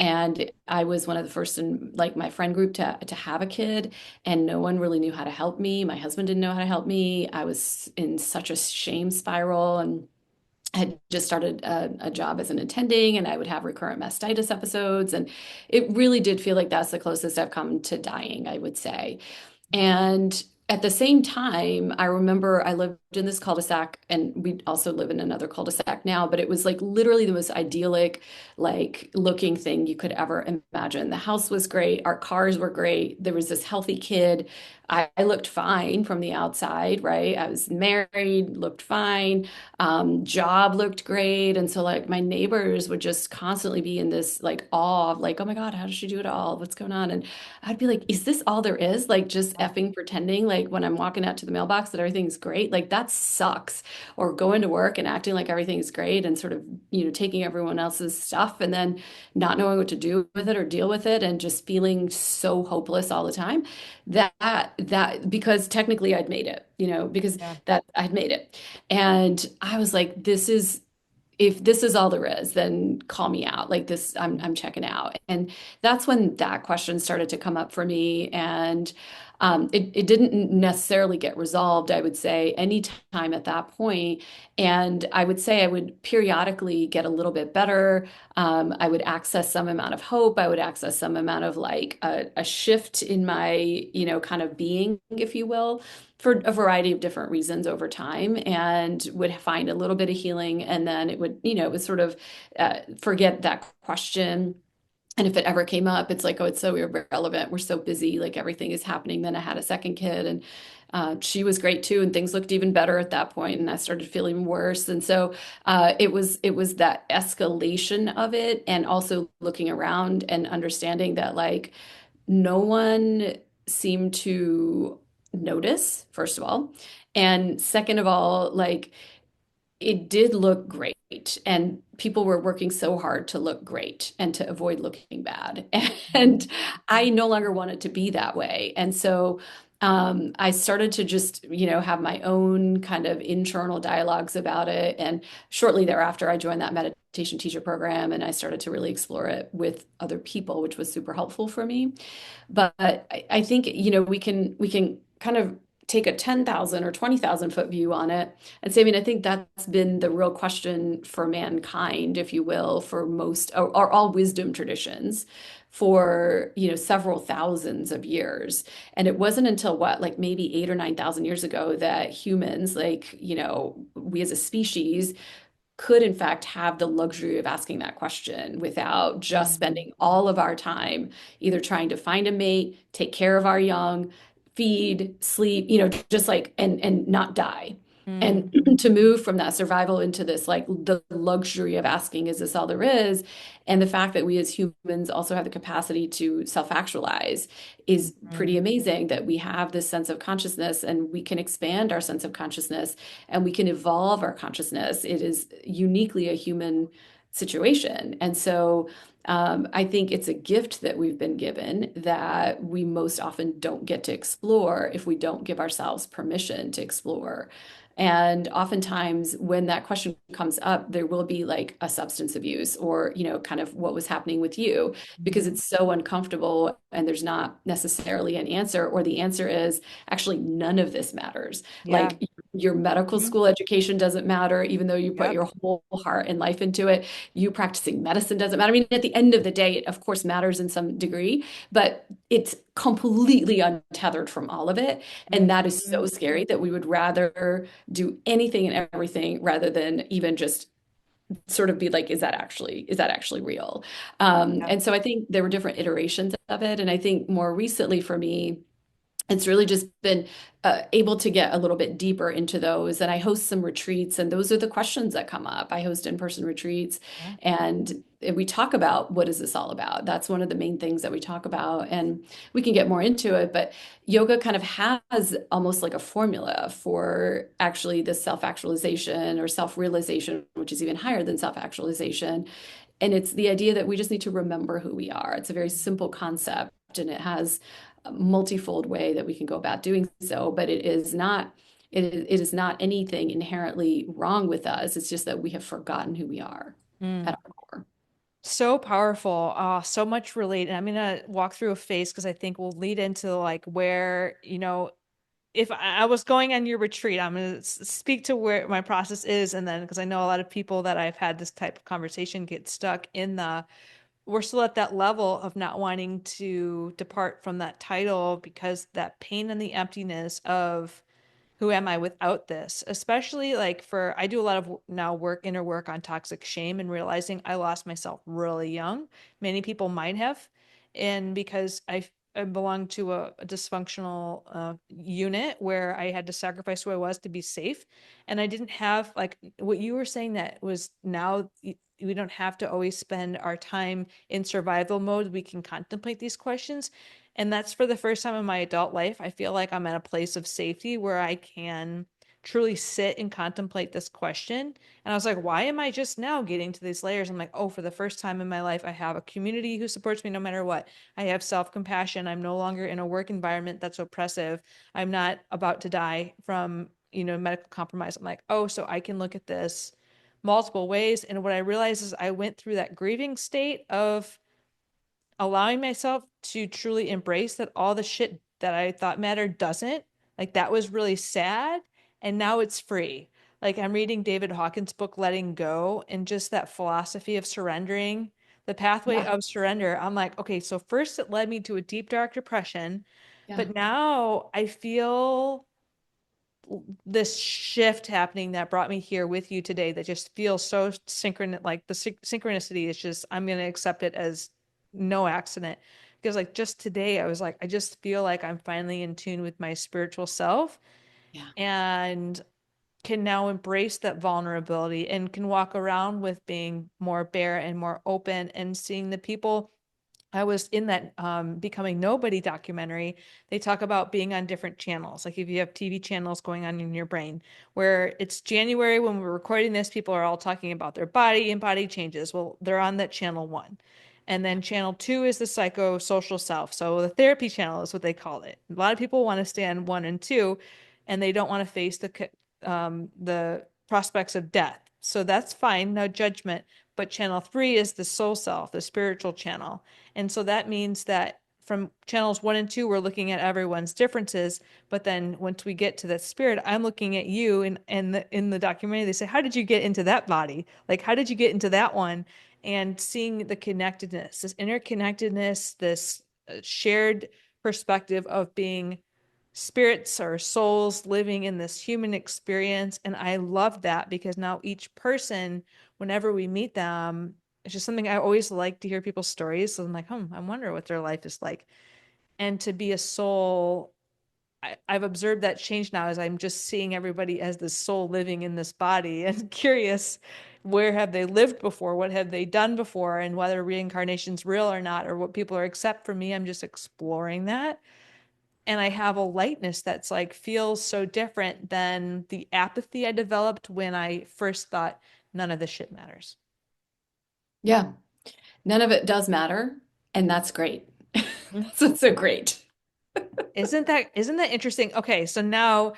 Speaker 1: And I was one of the first in like my friend group to have a kid, and no one really knew how to help me. My husband didn't know how to help me. I was in such a shame spiral, and had just started a job as an attending, and I would have recurrent mastitis episodes. And it really did feel like that's the closest I've come to dying, I would say. And at the same time, I remember I lived in this cul-de-sac, and we also live in another cul-de-sac now, but it was like literally the most idyllic, like looking thing you could ever imagine. The house was great, our cars were great. There was this healthy kid. I looked fine from the outside, right? I was married, looked fine, job looked great. And so like my neighbors would just constantly be in this like awe of like, oh my God, how does she do it all? What's going on? And I'd be like, is this all there is? Like just effing pretending like when I'm walking out to the mailbox that everything's great. Like that sucks. Or going to work and acting like everything's great and sort of, taking everyone else's stuff and then not knowing what to do with it or deal with it and just feeling so hopeless all the time. That because technically I'd made it, because
Speaker 2: Yeah.
Speaker 1: that I'd made it. And I was like, this is if this is all there is, then call me out. Like this, I'm checking out. And that's when that question started to come up for me. And it didn't necessarily get resolved, I would say, any time at that point. And I would say I would periodically get a little bit better. I would access some amount of hope. I would access some amount of like a shift in my, kind of being, if you will, for a variety of different reasons over time, and would find a little bit of healing. And then it would, it was sort of forget that question. And if it ever came up, it's like, oh, it's so irrelevant. We're so busy. Like everything is happening. Then I had a second kid, and she was great too. And things looked even better at that point. And I started feeling worse. And so it was that escalation of it, and also looking around and understanding that like no one seemed to notice, first of all. And second of all, like it did look great, and people were working so hard to look great and to avoid looking bad. And I no longer wanted to be that way. And so I started to just, have my own kind of internal dialogues about it. And shortly thereafter, I joined that meditation teacher program, and I started to really explore it with other people, which was super helpful for me. But I think, we can kind of take a 10,000 or 20,000 foot view on it and say, I mean, I think that's been the real question for mankind, if you will, for most or all wisdom traditions for, several thousands of years. And it wasn't until what, like maybe 8 or 9,000 years ago that humans, like, we as a species could in fact have the luxury of asking that question without just
Speaker 2: Mm,
Speaker 1: spending all of our time either trying to find a mate, take care of our young, feed, sleep, just like and not die. And
Speaker 2: mm,
Speaker 1: to move from that survival into this like the luxury of asking, is this all there is? And the fact that we as humans also have the capacity to self-actualize is pretty
Speaker 2: mm,
Speaker 1: amazing, that we have this sense of consciousness and we can expand our sense of consciousness and we can evolve our consciousness. It is uniquely a human situation. And so I think it's a gift that we've been given that we most often don't get to explore if we don't give ourselves permission to explore. And oftentimes, when that question comes up, there will be like a substance abuse or, kind of what was happening with you, because
Speaker 2: mm.
Speaker 1: it's so uncomfortable and there's not necessarily an answer, or the answer is actually none of this matters.
Speaker 2: Yeah.
Speaker 1: Like your medical
Speaker 2: Mhm.
Speaker 1: school education doesn't matter, even though you put
Speaker 2: Yep.
Speaker 1: your whole heart and life into it. You practicing medicine doesn't matter. I mean, at the end of the day, it of course matters in some degree, but it's completely untethered from all of it. And that is so
Speaker 2: Mhm.
Speaker 1: scary that we would rather do anything and everything rather than even just sort of be like, is that actually real?
Speaker 2: Yep.
Speaker 1: And so I think there were different iterations of it. And I think more recently for me, it's really just been able to get a little bit deeper into those. And I host some retreats, and those are the questions that come up. I host in-person retreats,
Speaker 2: Yeah.
Speaker 1: and we talk about, what is this all about? That's one of the main things that we talk about. And we can get more into it, but yoga kind of has almost like a formula for actually this self-actualization or self-realization, which is even higher than self-actualization. And it's the idea that we just need to remember who we are. It's a very simple concept, and it has a multifold way that we can go about doing so, but it is not anything inherently wrong with us. It's just that we have forgotten who we are
Speaker 2: Mm.
Speaker 1: at our core.
Speaker 2: So powerful. So much related. I'm gonna walk through a phase because I think we'll lead into like where, if I was going on your retreat, I'm gonna speak to where my process is, and then because I know a lot of people that I've had this type of conversation get stuck in we're still at that level of not wanting to depart from that title because that pain and the emptiness of who am I without this? Especially like I do a lot of now inner work on toxic shame and realizing I lost myself really young. Many people might have. And because I belonged to a dysfunctional unit where I had to sacrifice who I was to be safe. And I didn't have like what you were saying that was now we don't have to always spend our time in survival mode. We can contemplate these questions. And that's for the first time in my adult life. I feel like I'm at a place of safety where I can truly sit and contemplate this question. And I was like, why am I just now getting to these layers? I'm like, oh, for the first time in my life, I have a community who supports me no matter what. I have self-compassion. I'm no longer in a work environment that's oppressive. I'm not about to die from, medical compromise. I'm like, oh, so I can look at this multiple ways. And what I realized is I went through that grieving state of allowing myself to truly embrace that all the shit that I thought mattered doesn't. Like that was really sad. And now it's free. Like I'm reading David Hawkins' book, Letting Go, and just that philosophy of surrendering, the pathway
Speaker 1: Yeah.
Speaker 2: of surrender. I'm like, okay, so first it led me to a deep, dark depression.
Speaker 1: Yeah.
Speaker 2: But now I feel this shift happening that brought me here with you today that just feels so synchronous. Like the synchronicity is just, I'm going to accept it as no accident. Because like just today, I was like, I just feel like I'm finally in tune with my spiritual self
Speaker 1: Yeah.
Speaker 2: and can now embrace that vulnerability and can walk around with being more bare and more open and seeing the people. I was in that Becoming Nobody documentary. They talk about being on different channels. Like if you have TV channels going on in your brain, where it's January when we're recording this, people are all talking about their body and body changes. Well, they're on that channel one. And then channel two is the psychosocial self. So the therapy channel is what they call it. A lot of people want to stay on one and two, and they don't want to face the prospects of death. So that's fine, no judgment. But channel three is the soul self, the spiritual channel. And so that means that from channels one and two, we're looking at everyone's differences. But then once we get to that spirit, I'm looking at you. And in the documentary, they say, how did you get into that body? Like, how did you get into that one? And seeing the connectedness, this interconnectedness, this shared perspective of being spirits or souls living in this human experience. And I love that because now each person, whenever we meet them, it's just something I always like to hear people's stories. So I'm like, I wonder what their life is like. And to be a soul, I've observed that change now as I'm just seeing everybody as this soul living in this body and curious where have they lived before? What have they done before? And whether reincarnation's real or not, or what people are accept for me, I'm just exploring that. And I have a lightness that's like feels so different than the apathy I developed when I first thought none of this shit matters.
Speaker 1: Yeah. None of it does matter, and that's great.
Speaker 2: Mhm.
Speaker 1: That's what's so great.
Speaker 2: Isn't that interesting? Okay, so now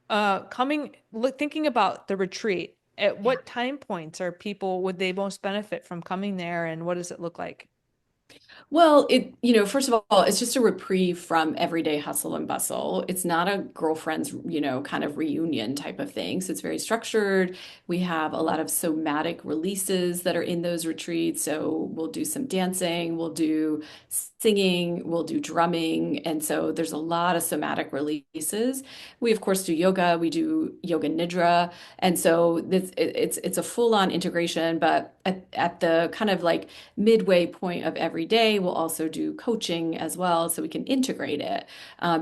Speaker 2: thinking about the retreat, at
Speaker 1: Yeah.
Speaker 2: what time points are people would they most benefit from coming there and what does it look like?
Speaker 1: Well, first of all, it's just a reprieve from everyday hustle and bustle. It's not a girlfriend's, kind of reunion type of thing. So it's very structured. We have a lot of somatic releases that are in those retreats. So we'll do some dancing, we'll do singing, we'll do drumming. And so there's a lot of somatic releases. We, of course, do yoga, we do yoga nidra. And so it's a full-on integration, but at the kind of like midway point of every day, we'll also do coaching as well so we can integrate it.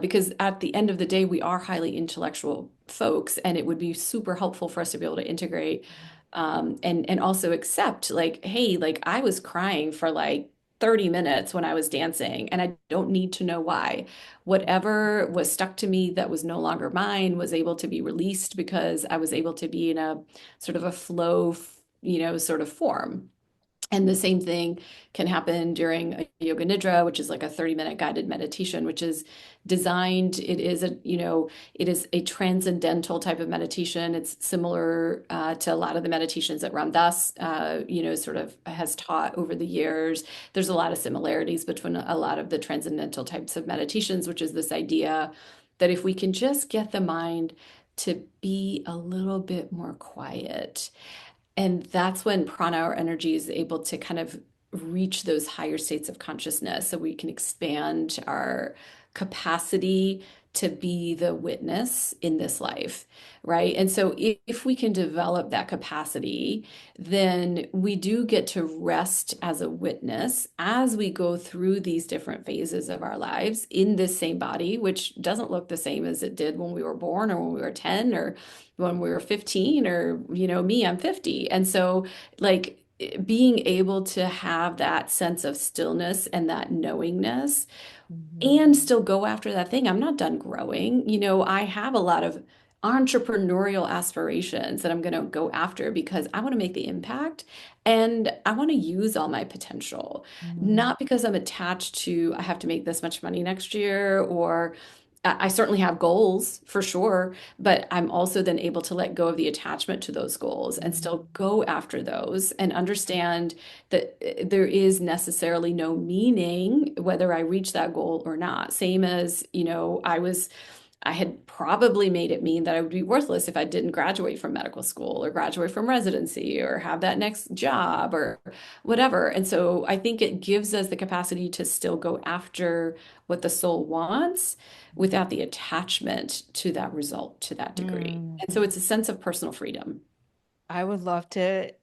Speaker 1: Because at the end of the day, we are highly intellectual folks, and it would be super helpful for us to be able to integrate and also accept, like, hey, like I was crying for like 30 minutes when I was dancing, and I don't need to know why. Whatever was stuck to me that was no longer mine was able to be released because I was able to be in a sort of a flow, sort of form. And the same thing can happen during a yoga nidra, which is like a 30-minute guided meditation, which is designed, it is a transcendental type of meditation. It's similar to a lot of the meditations that Ram Dass, sort of has taught over the years. There's a lot of similarities between a lot of the transcendental types of meditations, which is this idea that if we can just get the mind to be a little bit more quiet, and that's when prana or energy is able to kind of reach those higher states of consciousness. So we can expand our capacity to be the witness in this life, right? And so if we can develop that capacity, then we do get to rest as a witness as we go through these different phases of our lives in this same body, which doesn't look the same as it did when we were born or when we were 10 or when we were 15 or, me, I'm 50. And so, like, being able to have that sense of stillness and that knowingness
Speaker 2: Mhm.
Speaker 1: and still go after that thing. I'm not done growing. I have a lot of entrepreneurial aspirations that I'm going to go after because I want to make the impact and I want to use all my potential.
Speaker 2: Mhm.
Speaker 1: Not because I'm attached to, I have to make this much money next year, or I certainly have goals for sure, but I'm also then able to let go of the attachment to those goals and
Speaker 2: Mhm.
Speaker 1: still go after those and understand that there is necessarily no meaning whether I reach that goal or not. Same as, I had probably made it mean that I would be worthless if I didn't graduate from medical school or graduate from residency or have that next job or whatever. And so I think it gives us the capacity to still go after what the soul wants without the attachment to that result to that degree.
Speaker 2: Mm.
Speaker 1: And so it's a sense of personal freedom.
Speaker 2: I would love to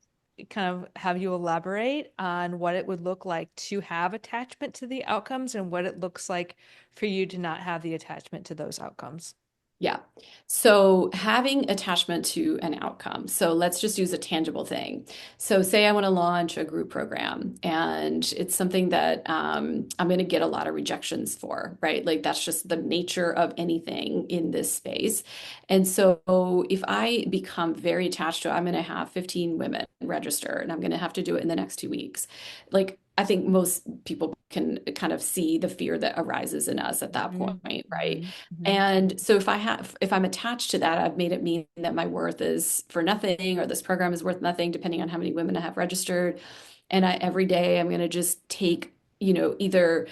Speaker 2: kind of have you elaborate on what it would look like to have attachment to the outcomes and what it looks like for you to not have the attachment to those outcomes.
Speaker 1: Yeah. So having attachment to an outcome. So let's just use a tangible thing. So say I want to launch a group program and it's something that I'm going to get a lot of rejections for, right? Like that's just the nature of anything in this space. And so if I become very attached to it, I'm going to have 15 women register and I'm going to have to do it in the next 2 weeks. Like I think most people can kind of see the fear that arises in us at that
Speaker 2: Mhm,
Speaker 1: point, right?
Speaker 2: mhm, mhm,
Speaker 1: And so if I'm attached to that, I've made it mean that my worth is for nothing or this program is worth nothing, depending on how many women I have registered. And every day I'm going to just take, either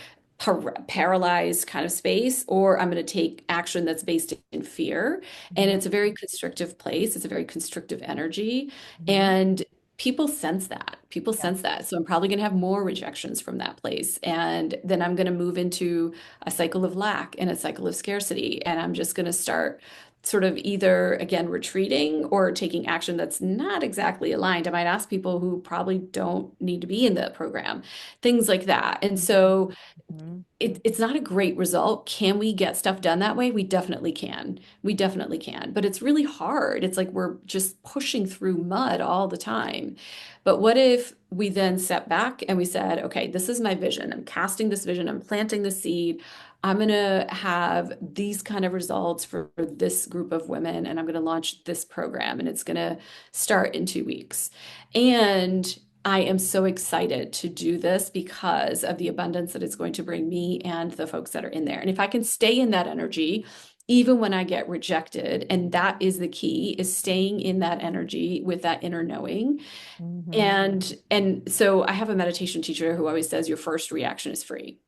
Speaker 1: paralyzed kind of space or I'm going to take action that's based in fear. And
Speaker 2: mhm,
Speaker 1: it's a very constrictive place. It's a very constrictive energy.
Speaker 2: mhm.
Speaker 1: And people sense that. People
Speaker 2: Yeah.
Speaker 1: sense that. So I'm probably going to have more rejections from that place. And then I'm going to move into a cycle of lack and a cycle of scarcity. And I'm just going to start sort of either, again, retreating or taking action that's not exactly aligned. I might ask people who probably don't need to be in the program, things like that. And
Speaker 2: Mhm,
Speaker 1: so
Speaker 2: mhm,
Speaker 1: it's not a great result. Can we get stuff done that way? We definitely can. We definitely can. But it's really hard. It's like we're just pushing through mud all the time. But what if we then stepped back and we said, okay, this is my vision. I'm casting this vision. I'm planting the seed. I'm going to have these kind of results for this group of women, and I'm going to launch this program, and it's going to start in 2 weeks. And I am so excited to do this because of the abundance that it's going to bring me and the folks that are in there. And if I can stay in that energy, even when I get rejected, and that is the key, is staying in that energy with that inner knowing.
Speaker 2: mhm,
Speaker 1: And so I have a meditation teacher who always says your first reaction is free.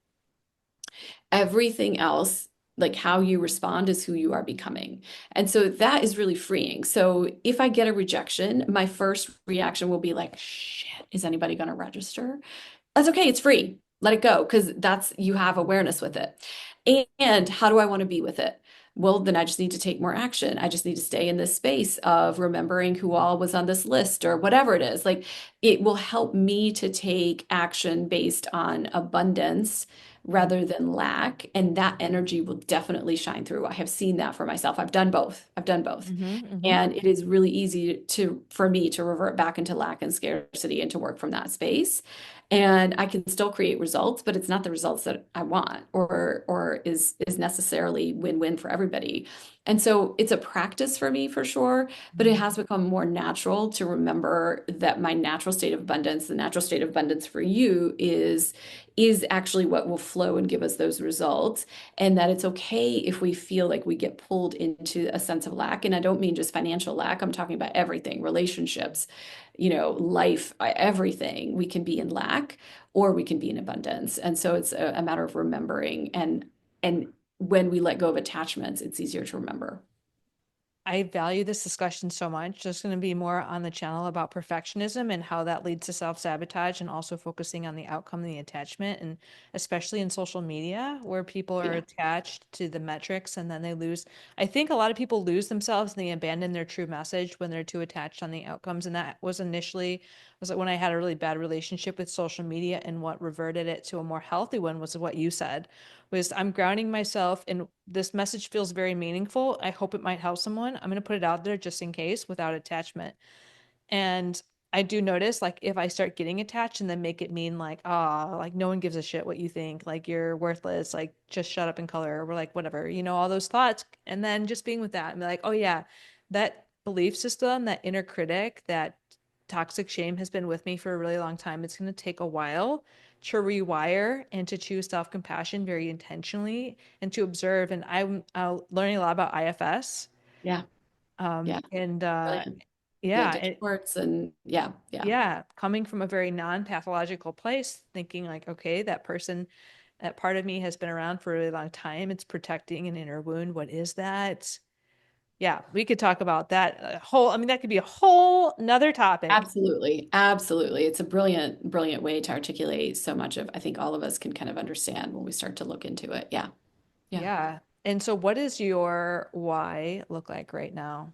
Speaker 1: Everything else, like how you respond, is who you are becoming. And so that is really freeing. So if I get a rejection, my first reaction will be like, shit, is anybody going to register? That's okay. It's free. Let it go because you have awareness with it. And how do I want to be with it? Well, then I just need to take more action. I just need to stay in this space of remembering who all was on this list or whatever it is. Like it will help me to take action based on abundance rather than lack. And that energy will definitely shine through. I have seen that for myself. I've done both. I've done both.
Speaker 2: mhm, mhm.
Speaker 1: And it is really easy for me to revert back into lack and scarcity and to work from that space. And I can still create results, but it's not the results that I want or is necessarily win-win for everybody. And so it's a practice for me for sure, but it
Speaker 2: Mhm.
Speaker 1: has become more natural to remember that my natural state of abundance, the natural state of abundance for you is actually what will flow and give us those results, and that it's okay if we feel like we get pulled into a sense of lack. And I don't mean just financial lack, I'm talking about everything, relationships, life, everything. We can be in lack or we can be in abundance. And so it's a matter of remembering, and when we let go of attachments, it's easier to remember.
Speaker 2: I value this discussion so much. There's going to be more on the channel about perfectionism and how that leads to self-sabotage and also focusing on the outcome and the attachment. And especially in social media where people are
Speaker 1: Yeah.
Speaker 2: attached to the metrics and then they lose. I think a lot of people lose themselves and they abandon their true message when they're too attached on the outcomes. And that was initially was like when I had a really bad relationship with social media, and what reverted it to a more healthy one was what you said, was I'm grounding myself and this message feels very meaningful. I hope it might help someone. I'm going to put it out there just in case without attachment. And I do notice like if I start getting attached and then make it mean like, like no one gives a shit what you think, like you're worthless, like just shut up and color, or like whatever, all those thoughts. And then just being with that and be like, oh yeah, that belief system, that inner critic, that toxic shame has been with me for a really long time. It's going to take a while to rewire and to choose self-compassion very intentionally and to observe. And I'm learning a lot about IFS.
Speaker 1: Yeah. Yeah.
Speaker 2: And
Speaker 1: Brilliant. The
Speaker 2: yeah,
Speaker 1: addiction works and yeah. Yeah.
Speaker 2: yeah, coming from a very non-pathological place, thinking like, okay, that person, that part of me has been around for a really long time. It's protecting an inner wound. What is that? Yeah, we could talk about that a whole, I mean, that could be a whole another topic.
Speaker 1: Absolutely. Absolutely. It's a brilliant, brilliant way to articulate so much of, I think all of us can kind of understand when we start to look into it. Yeah. Yeah.
Speaker 2: Yeah. And so what does your why look like right now?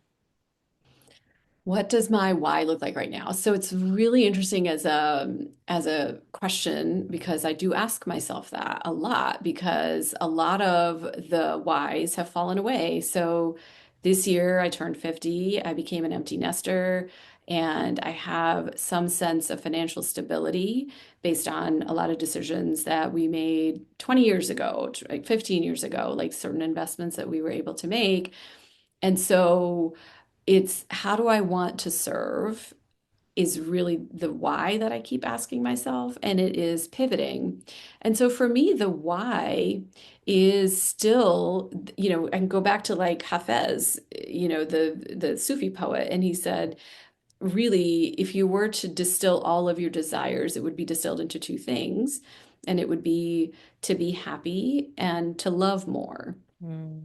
Speaker 1: What does my why look like right now? So it's really interesting as a question because I do ask myself that a lot because a lot of the whys have fallen away. So this year I turned 50, I became an empty nester, and I have some sense of financial stability based on a lot of decisions that we made 20 years ago, like 15 years ago, like certain investments that we were able to make. And so it's how do I want to serve is really the why that I keep asking myself, and it is pivoting. And so for me, the why is still, I can go back to like Hafez, the Sufi poet, and he said, really, if you were to distill all of your desires, it would be distilled into two things, and it would be to be happy and to love more.
Speaker 2: Mm.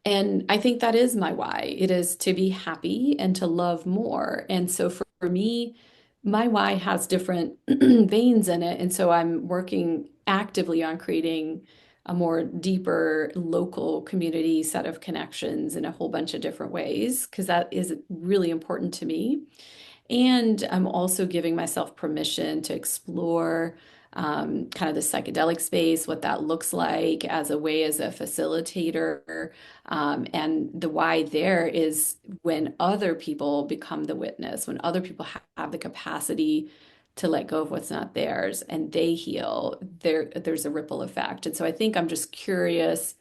Speaker 1: And I think that is my why. It is to be happy and to love more. And so for me, my why has different veins in it. And so I'm working actively on creating a more deeper local community set of connections in a whole bunch of different ways, because that is really important to me. And I'm also giving myself permission to explore kind of the psychedelic space, what that looks like as a way as a facilitator. And the why there is when other people become the witness, when other people have the capacity to let go of what's not theirs and they heal, there's a ripple effect. And so I think I'm just curious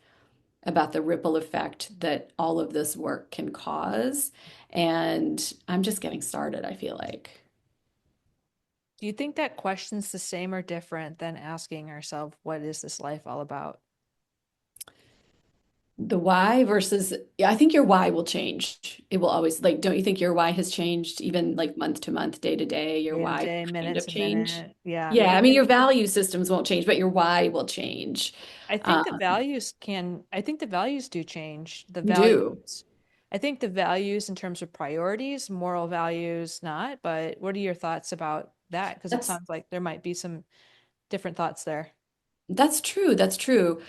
Speaker 1: about the ripple effect that all of this work can cause. And I'm just getting started, I feel like.
Speaker 2: Do you think that question's the same or different than asking ourselves, what is this life all about?
Speaker 1: The why versus, yeah, I think your why will change. It will always, like, don't you think your why has changed even like month to month, day to day? Your
Speaker 2: Day to
Speaker 1: why
Speaker 2: day,
Speaker 1: kind
Speaker 2: minute
Speaker 1: of
Speaker 2: to
Speaker 1: change.
Speaker 2: minute. Yeah,
Speaker 1: Yeah, I
Speaker 2: maybe.
Speaker 1: mean, your value systems won't change, but your why will change.
Speaker 2: I
Speaker 1: Uh,
Speaker 2: think the values can, I think the values do change. The
Speaker 1: do.
Speaker 2: values, I think the values in terms of priorities, moral values, not. But what are your thoughts about that? Because it
Speaker 1: That's
Speaker 2: sounds like there might be some different thoughts there.
Speaker 1: that's true. That's true.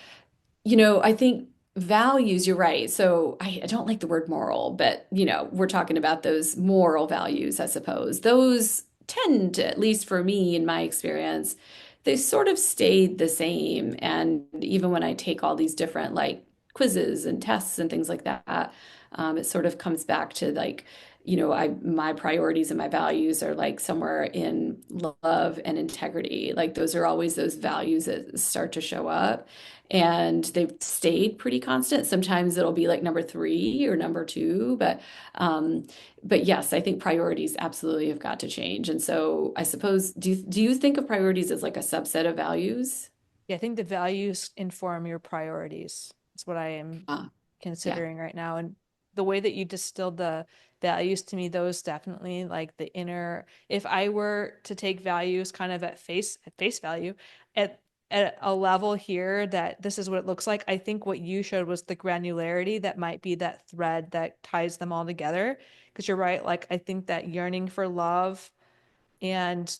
Speaker 1: I think values, you're right. So I don't like the word moral, but we're talking about those moral values, I suppose. Those tend to, at least for me in my experience, they sort of stayed the same. And even when I take all these different like quizzes and tests and things like that, it sort of comes back to like, my priorities and my values are like somewhere in love and integrity. Like those are always those values that start to show up and they've stayed pretty constant. Sometimes it'll be like number three or number two, but yes, I think priorities absolutely have got to change. And so I suppose, do you think of priorities as like a subset of values?
Speaker 2: Yeah, I think the values inform your priorities. That's what I am
Speaker 1: Ah, yeah,
Speaker 2: considering right now. And the way that you distilled the values to me, those definitely like the inner, if I were to take values kind of at face value, at at a level here that this is what it looks like, I think what you showed was the granularity that might be that thread that ties them all together. Because you're right, like I think that yearning for love and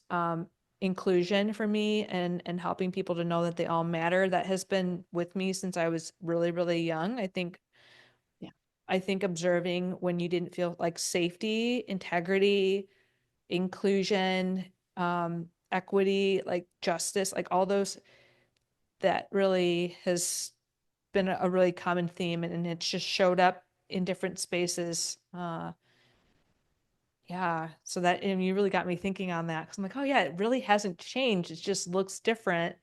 Speaker 2: inclusion for me and helping people to know that they all matter, that has been with me since I was really, really young.
Speaker 1: yeah.
Speaker 2: I think observing when you didn't feel like safety, integrity, inclusion, equity, like justice, like all those, that really has been a really common theme, and it's just showed up in different spaces. Yeah, so that, and you really got me thinking on that because I'm like, oh yeah, it really hasn't changed. It just looks different.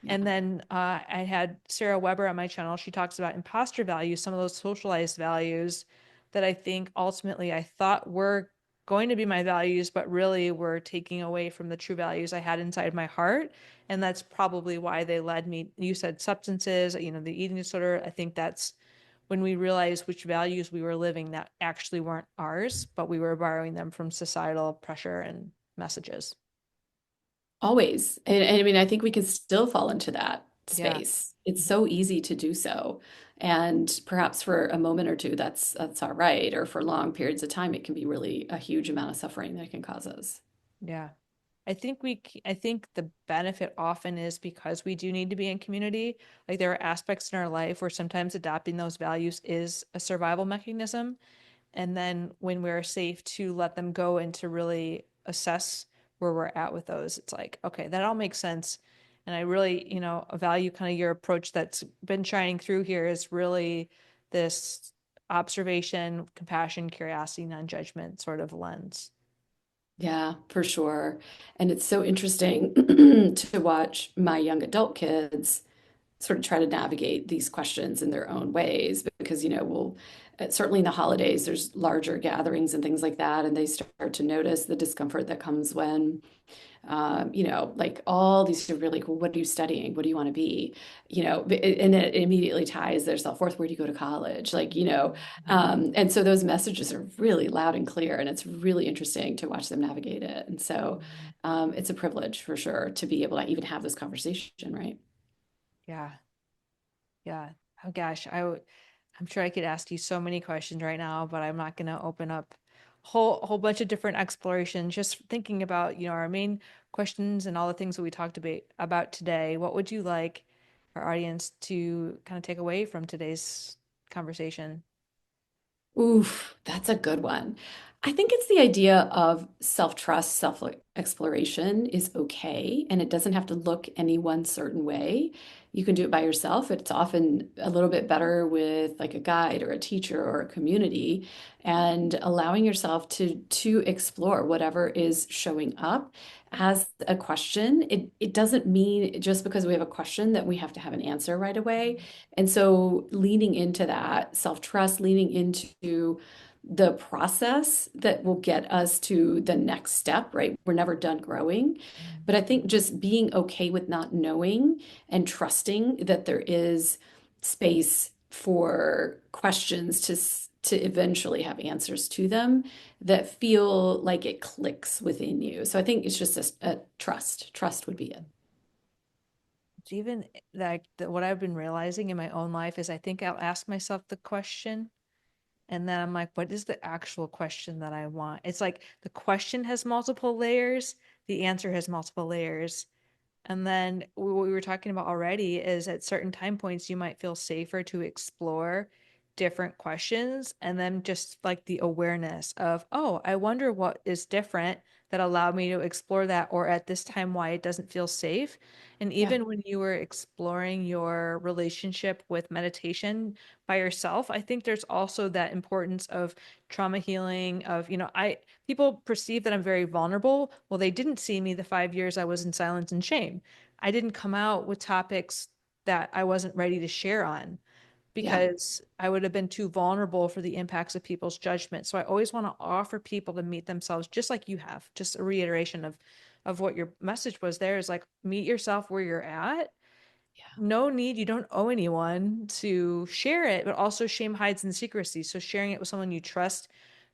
Speaker 1: Yeah.
Speaker 2: And then I had Sarah Weber on my channel. She talks about imposter values, some of those socialized values that I think ultimately I thought were going to be my values, but really were taking away from the true values I had inside my heart. And that's probably why they led me. You said substances, the eating disorder. I think that's when we realized which values we were living that actually weren't ours, but we were borrowing them from societal pressure and messages.
Speaker 1: Always. And I mean, I think we can still fall into that
Speaker 2: Yeah.
Speaker 1: space. It's so easy to do so. And perhaps for a moment or two, that's all right. Or for long periods of time, it can be really a huge amount of suffering that it can cause us.
Speaker 2: Yeah. I think the benefit often is because we do need to be in community. Like there are aspects in our life where sometimes adopting those values is a survival mechanism. And then when we're safe to let them go and to really assess where we're at with those, it's like, okay, that all makes sense. And I really, value kind of your approach that's been shining through here is really this observation, compassion, curiosity, non-judgment sort of lens.
Speaker 1: Yeah, for sure. And it's so interesting to watch my young adult kids sort of try to navigate these questions in their own ways because, we'll certainly in the holidays, there's larger gatherings and things like that. And they start to notice the discomfort that comes when like all these are really cool. What are you studying? What do you want to be? And then it immediately ties their self-worth. Where do you go to college? And so those messages are really loud and clear, and it's really interesting to watch them navigate it. And so it's a privilege for sure to be able to even have this conversation, right?
Speaker 2: Yeah. Yeah. Oh gosh, I'm sure I could ask you so many questions right now, but I'm not going to open up whole bunch of different explorations. Just thinking about, our main questions and all the things that we talked about today. What would you like our audience to kind of take away from today's conversation?
Speaker 1: Oof, that's a good one. I think it's the idea of self-trust, self-exploration is okay, and it doesn't have to look any one certain way. You can do it by yourself. It's often a little bit better with like a guide or a teacher or a community, and allowing yourself to explore whatever is showing up as a question. It doesn't mean just because we have a question that we have to have an answer right away. And so leaning into that self-trust, leaning into the process that will get us to the next step, right? We're never done growing. But I think just being okay with not knowing and trusting that there is space for questions to eventually have answers to them that feel like it clicks within you. So I think it's just a trust. Trust would be it.
Speaker 2: It's even like what I've been realizing in my own life is I think I'll ask myself the question. And then I'm like, what is the actual question that I want? It's like the question has multiple layers, the answer has multiple layers. And then what we were talking about already is at certain time points, you might feel safer to explore different questions. And then just like the awareness of, oh, I wonder what is different that allowed me to explore that, or at this time, why it doesn't feel safe. And
Speaker 1: Yeah,
Speaker 2: even when you were exploring your relationship with meditation by yourself, I think there's also that importance of trauma healing, of, people perceive that I'm very vulnerable. Well, they didn't see me the 5 years I was in silence and shame. I didn't come out with topics that I wasn't ready to share on
Speaker 1: yeah.
Speaker 2: because I would have been too vulnerable for the impacts of people's judgment. So I always want to offer people to meet themselves just like you have. Just a reiteration of what your message was there is like meet yourself where you're at. No need, you don't owe anyone to share it, but also shame hides in secrecy. So sharing it with someone you trust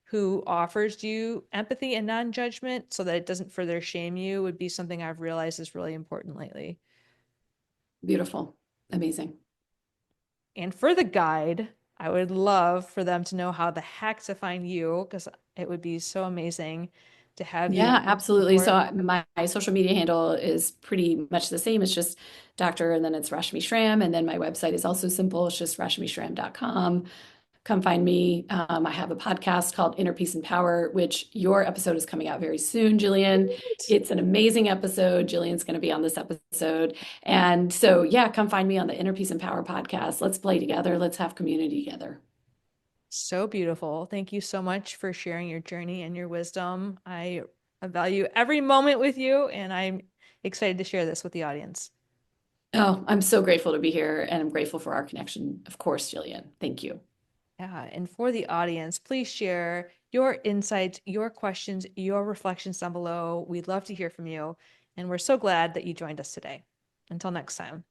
Speaker 2: who offers you empathy and non-judgment so that it doesn't further shame you would be something I've realized is really important lately.
Speaker 1: Beautiful. Amazing.
Speaker 2: And for the guide, I would love for them to know how the heck to find you because it would be so amazing to have you
Speaker 1: Yeah, absolutely. So
Speaker 2: support.
Speaker 1: my social media handle is pretty much the same. It's just doctor and then it's Rashmi Shram. And then my website is also simple. It's just rashmishram.com. Come find me. I have a podcast called Inner Peace and Power, which your episode is coming out very soon, Jillian. It's an amazing episode. Jillian's going to be on this episode. And so, yeah, come find me on the Inner Peace and Power podcast. Let's play together. Let's have community together.
Speaker 2: So beautiful. Thank you so much for sharing your journey and your wisdom. I value every moment with you, and I'm excited to share this with the audience.
Speaker 1: Oh, I'm so grateful to be here and I'm grateful for our connection. Of course, Jillian. Thank you.
Speaker 2: Yeah, and for the audience, please share your insights, your questions, your reflections down below. We'd love to hear from you. And we're so glad that you joined us today. Until next time.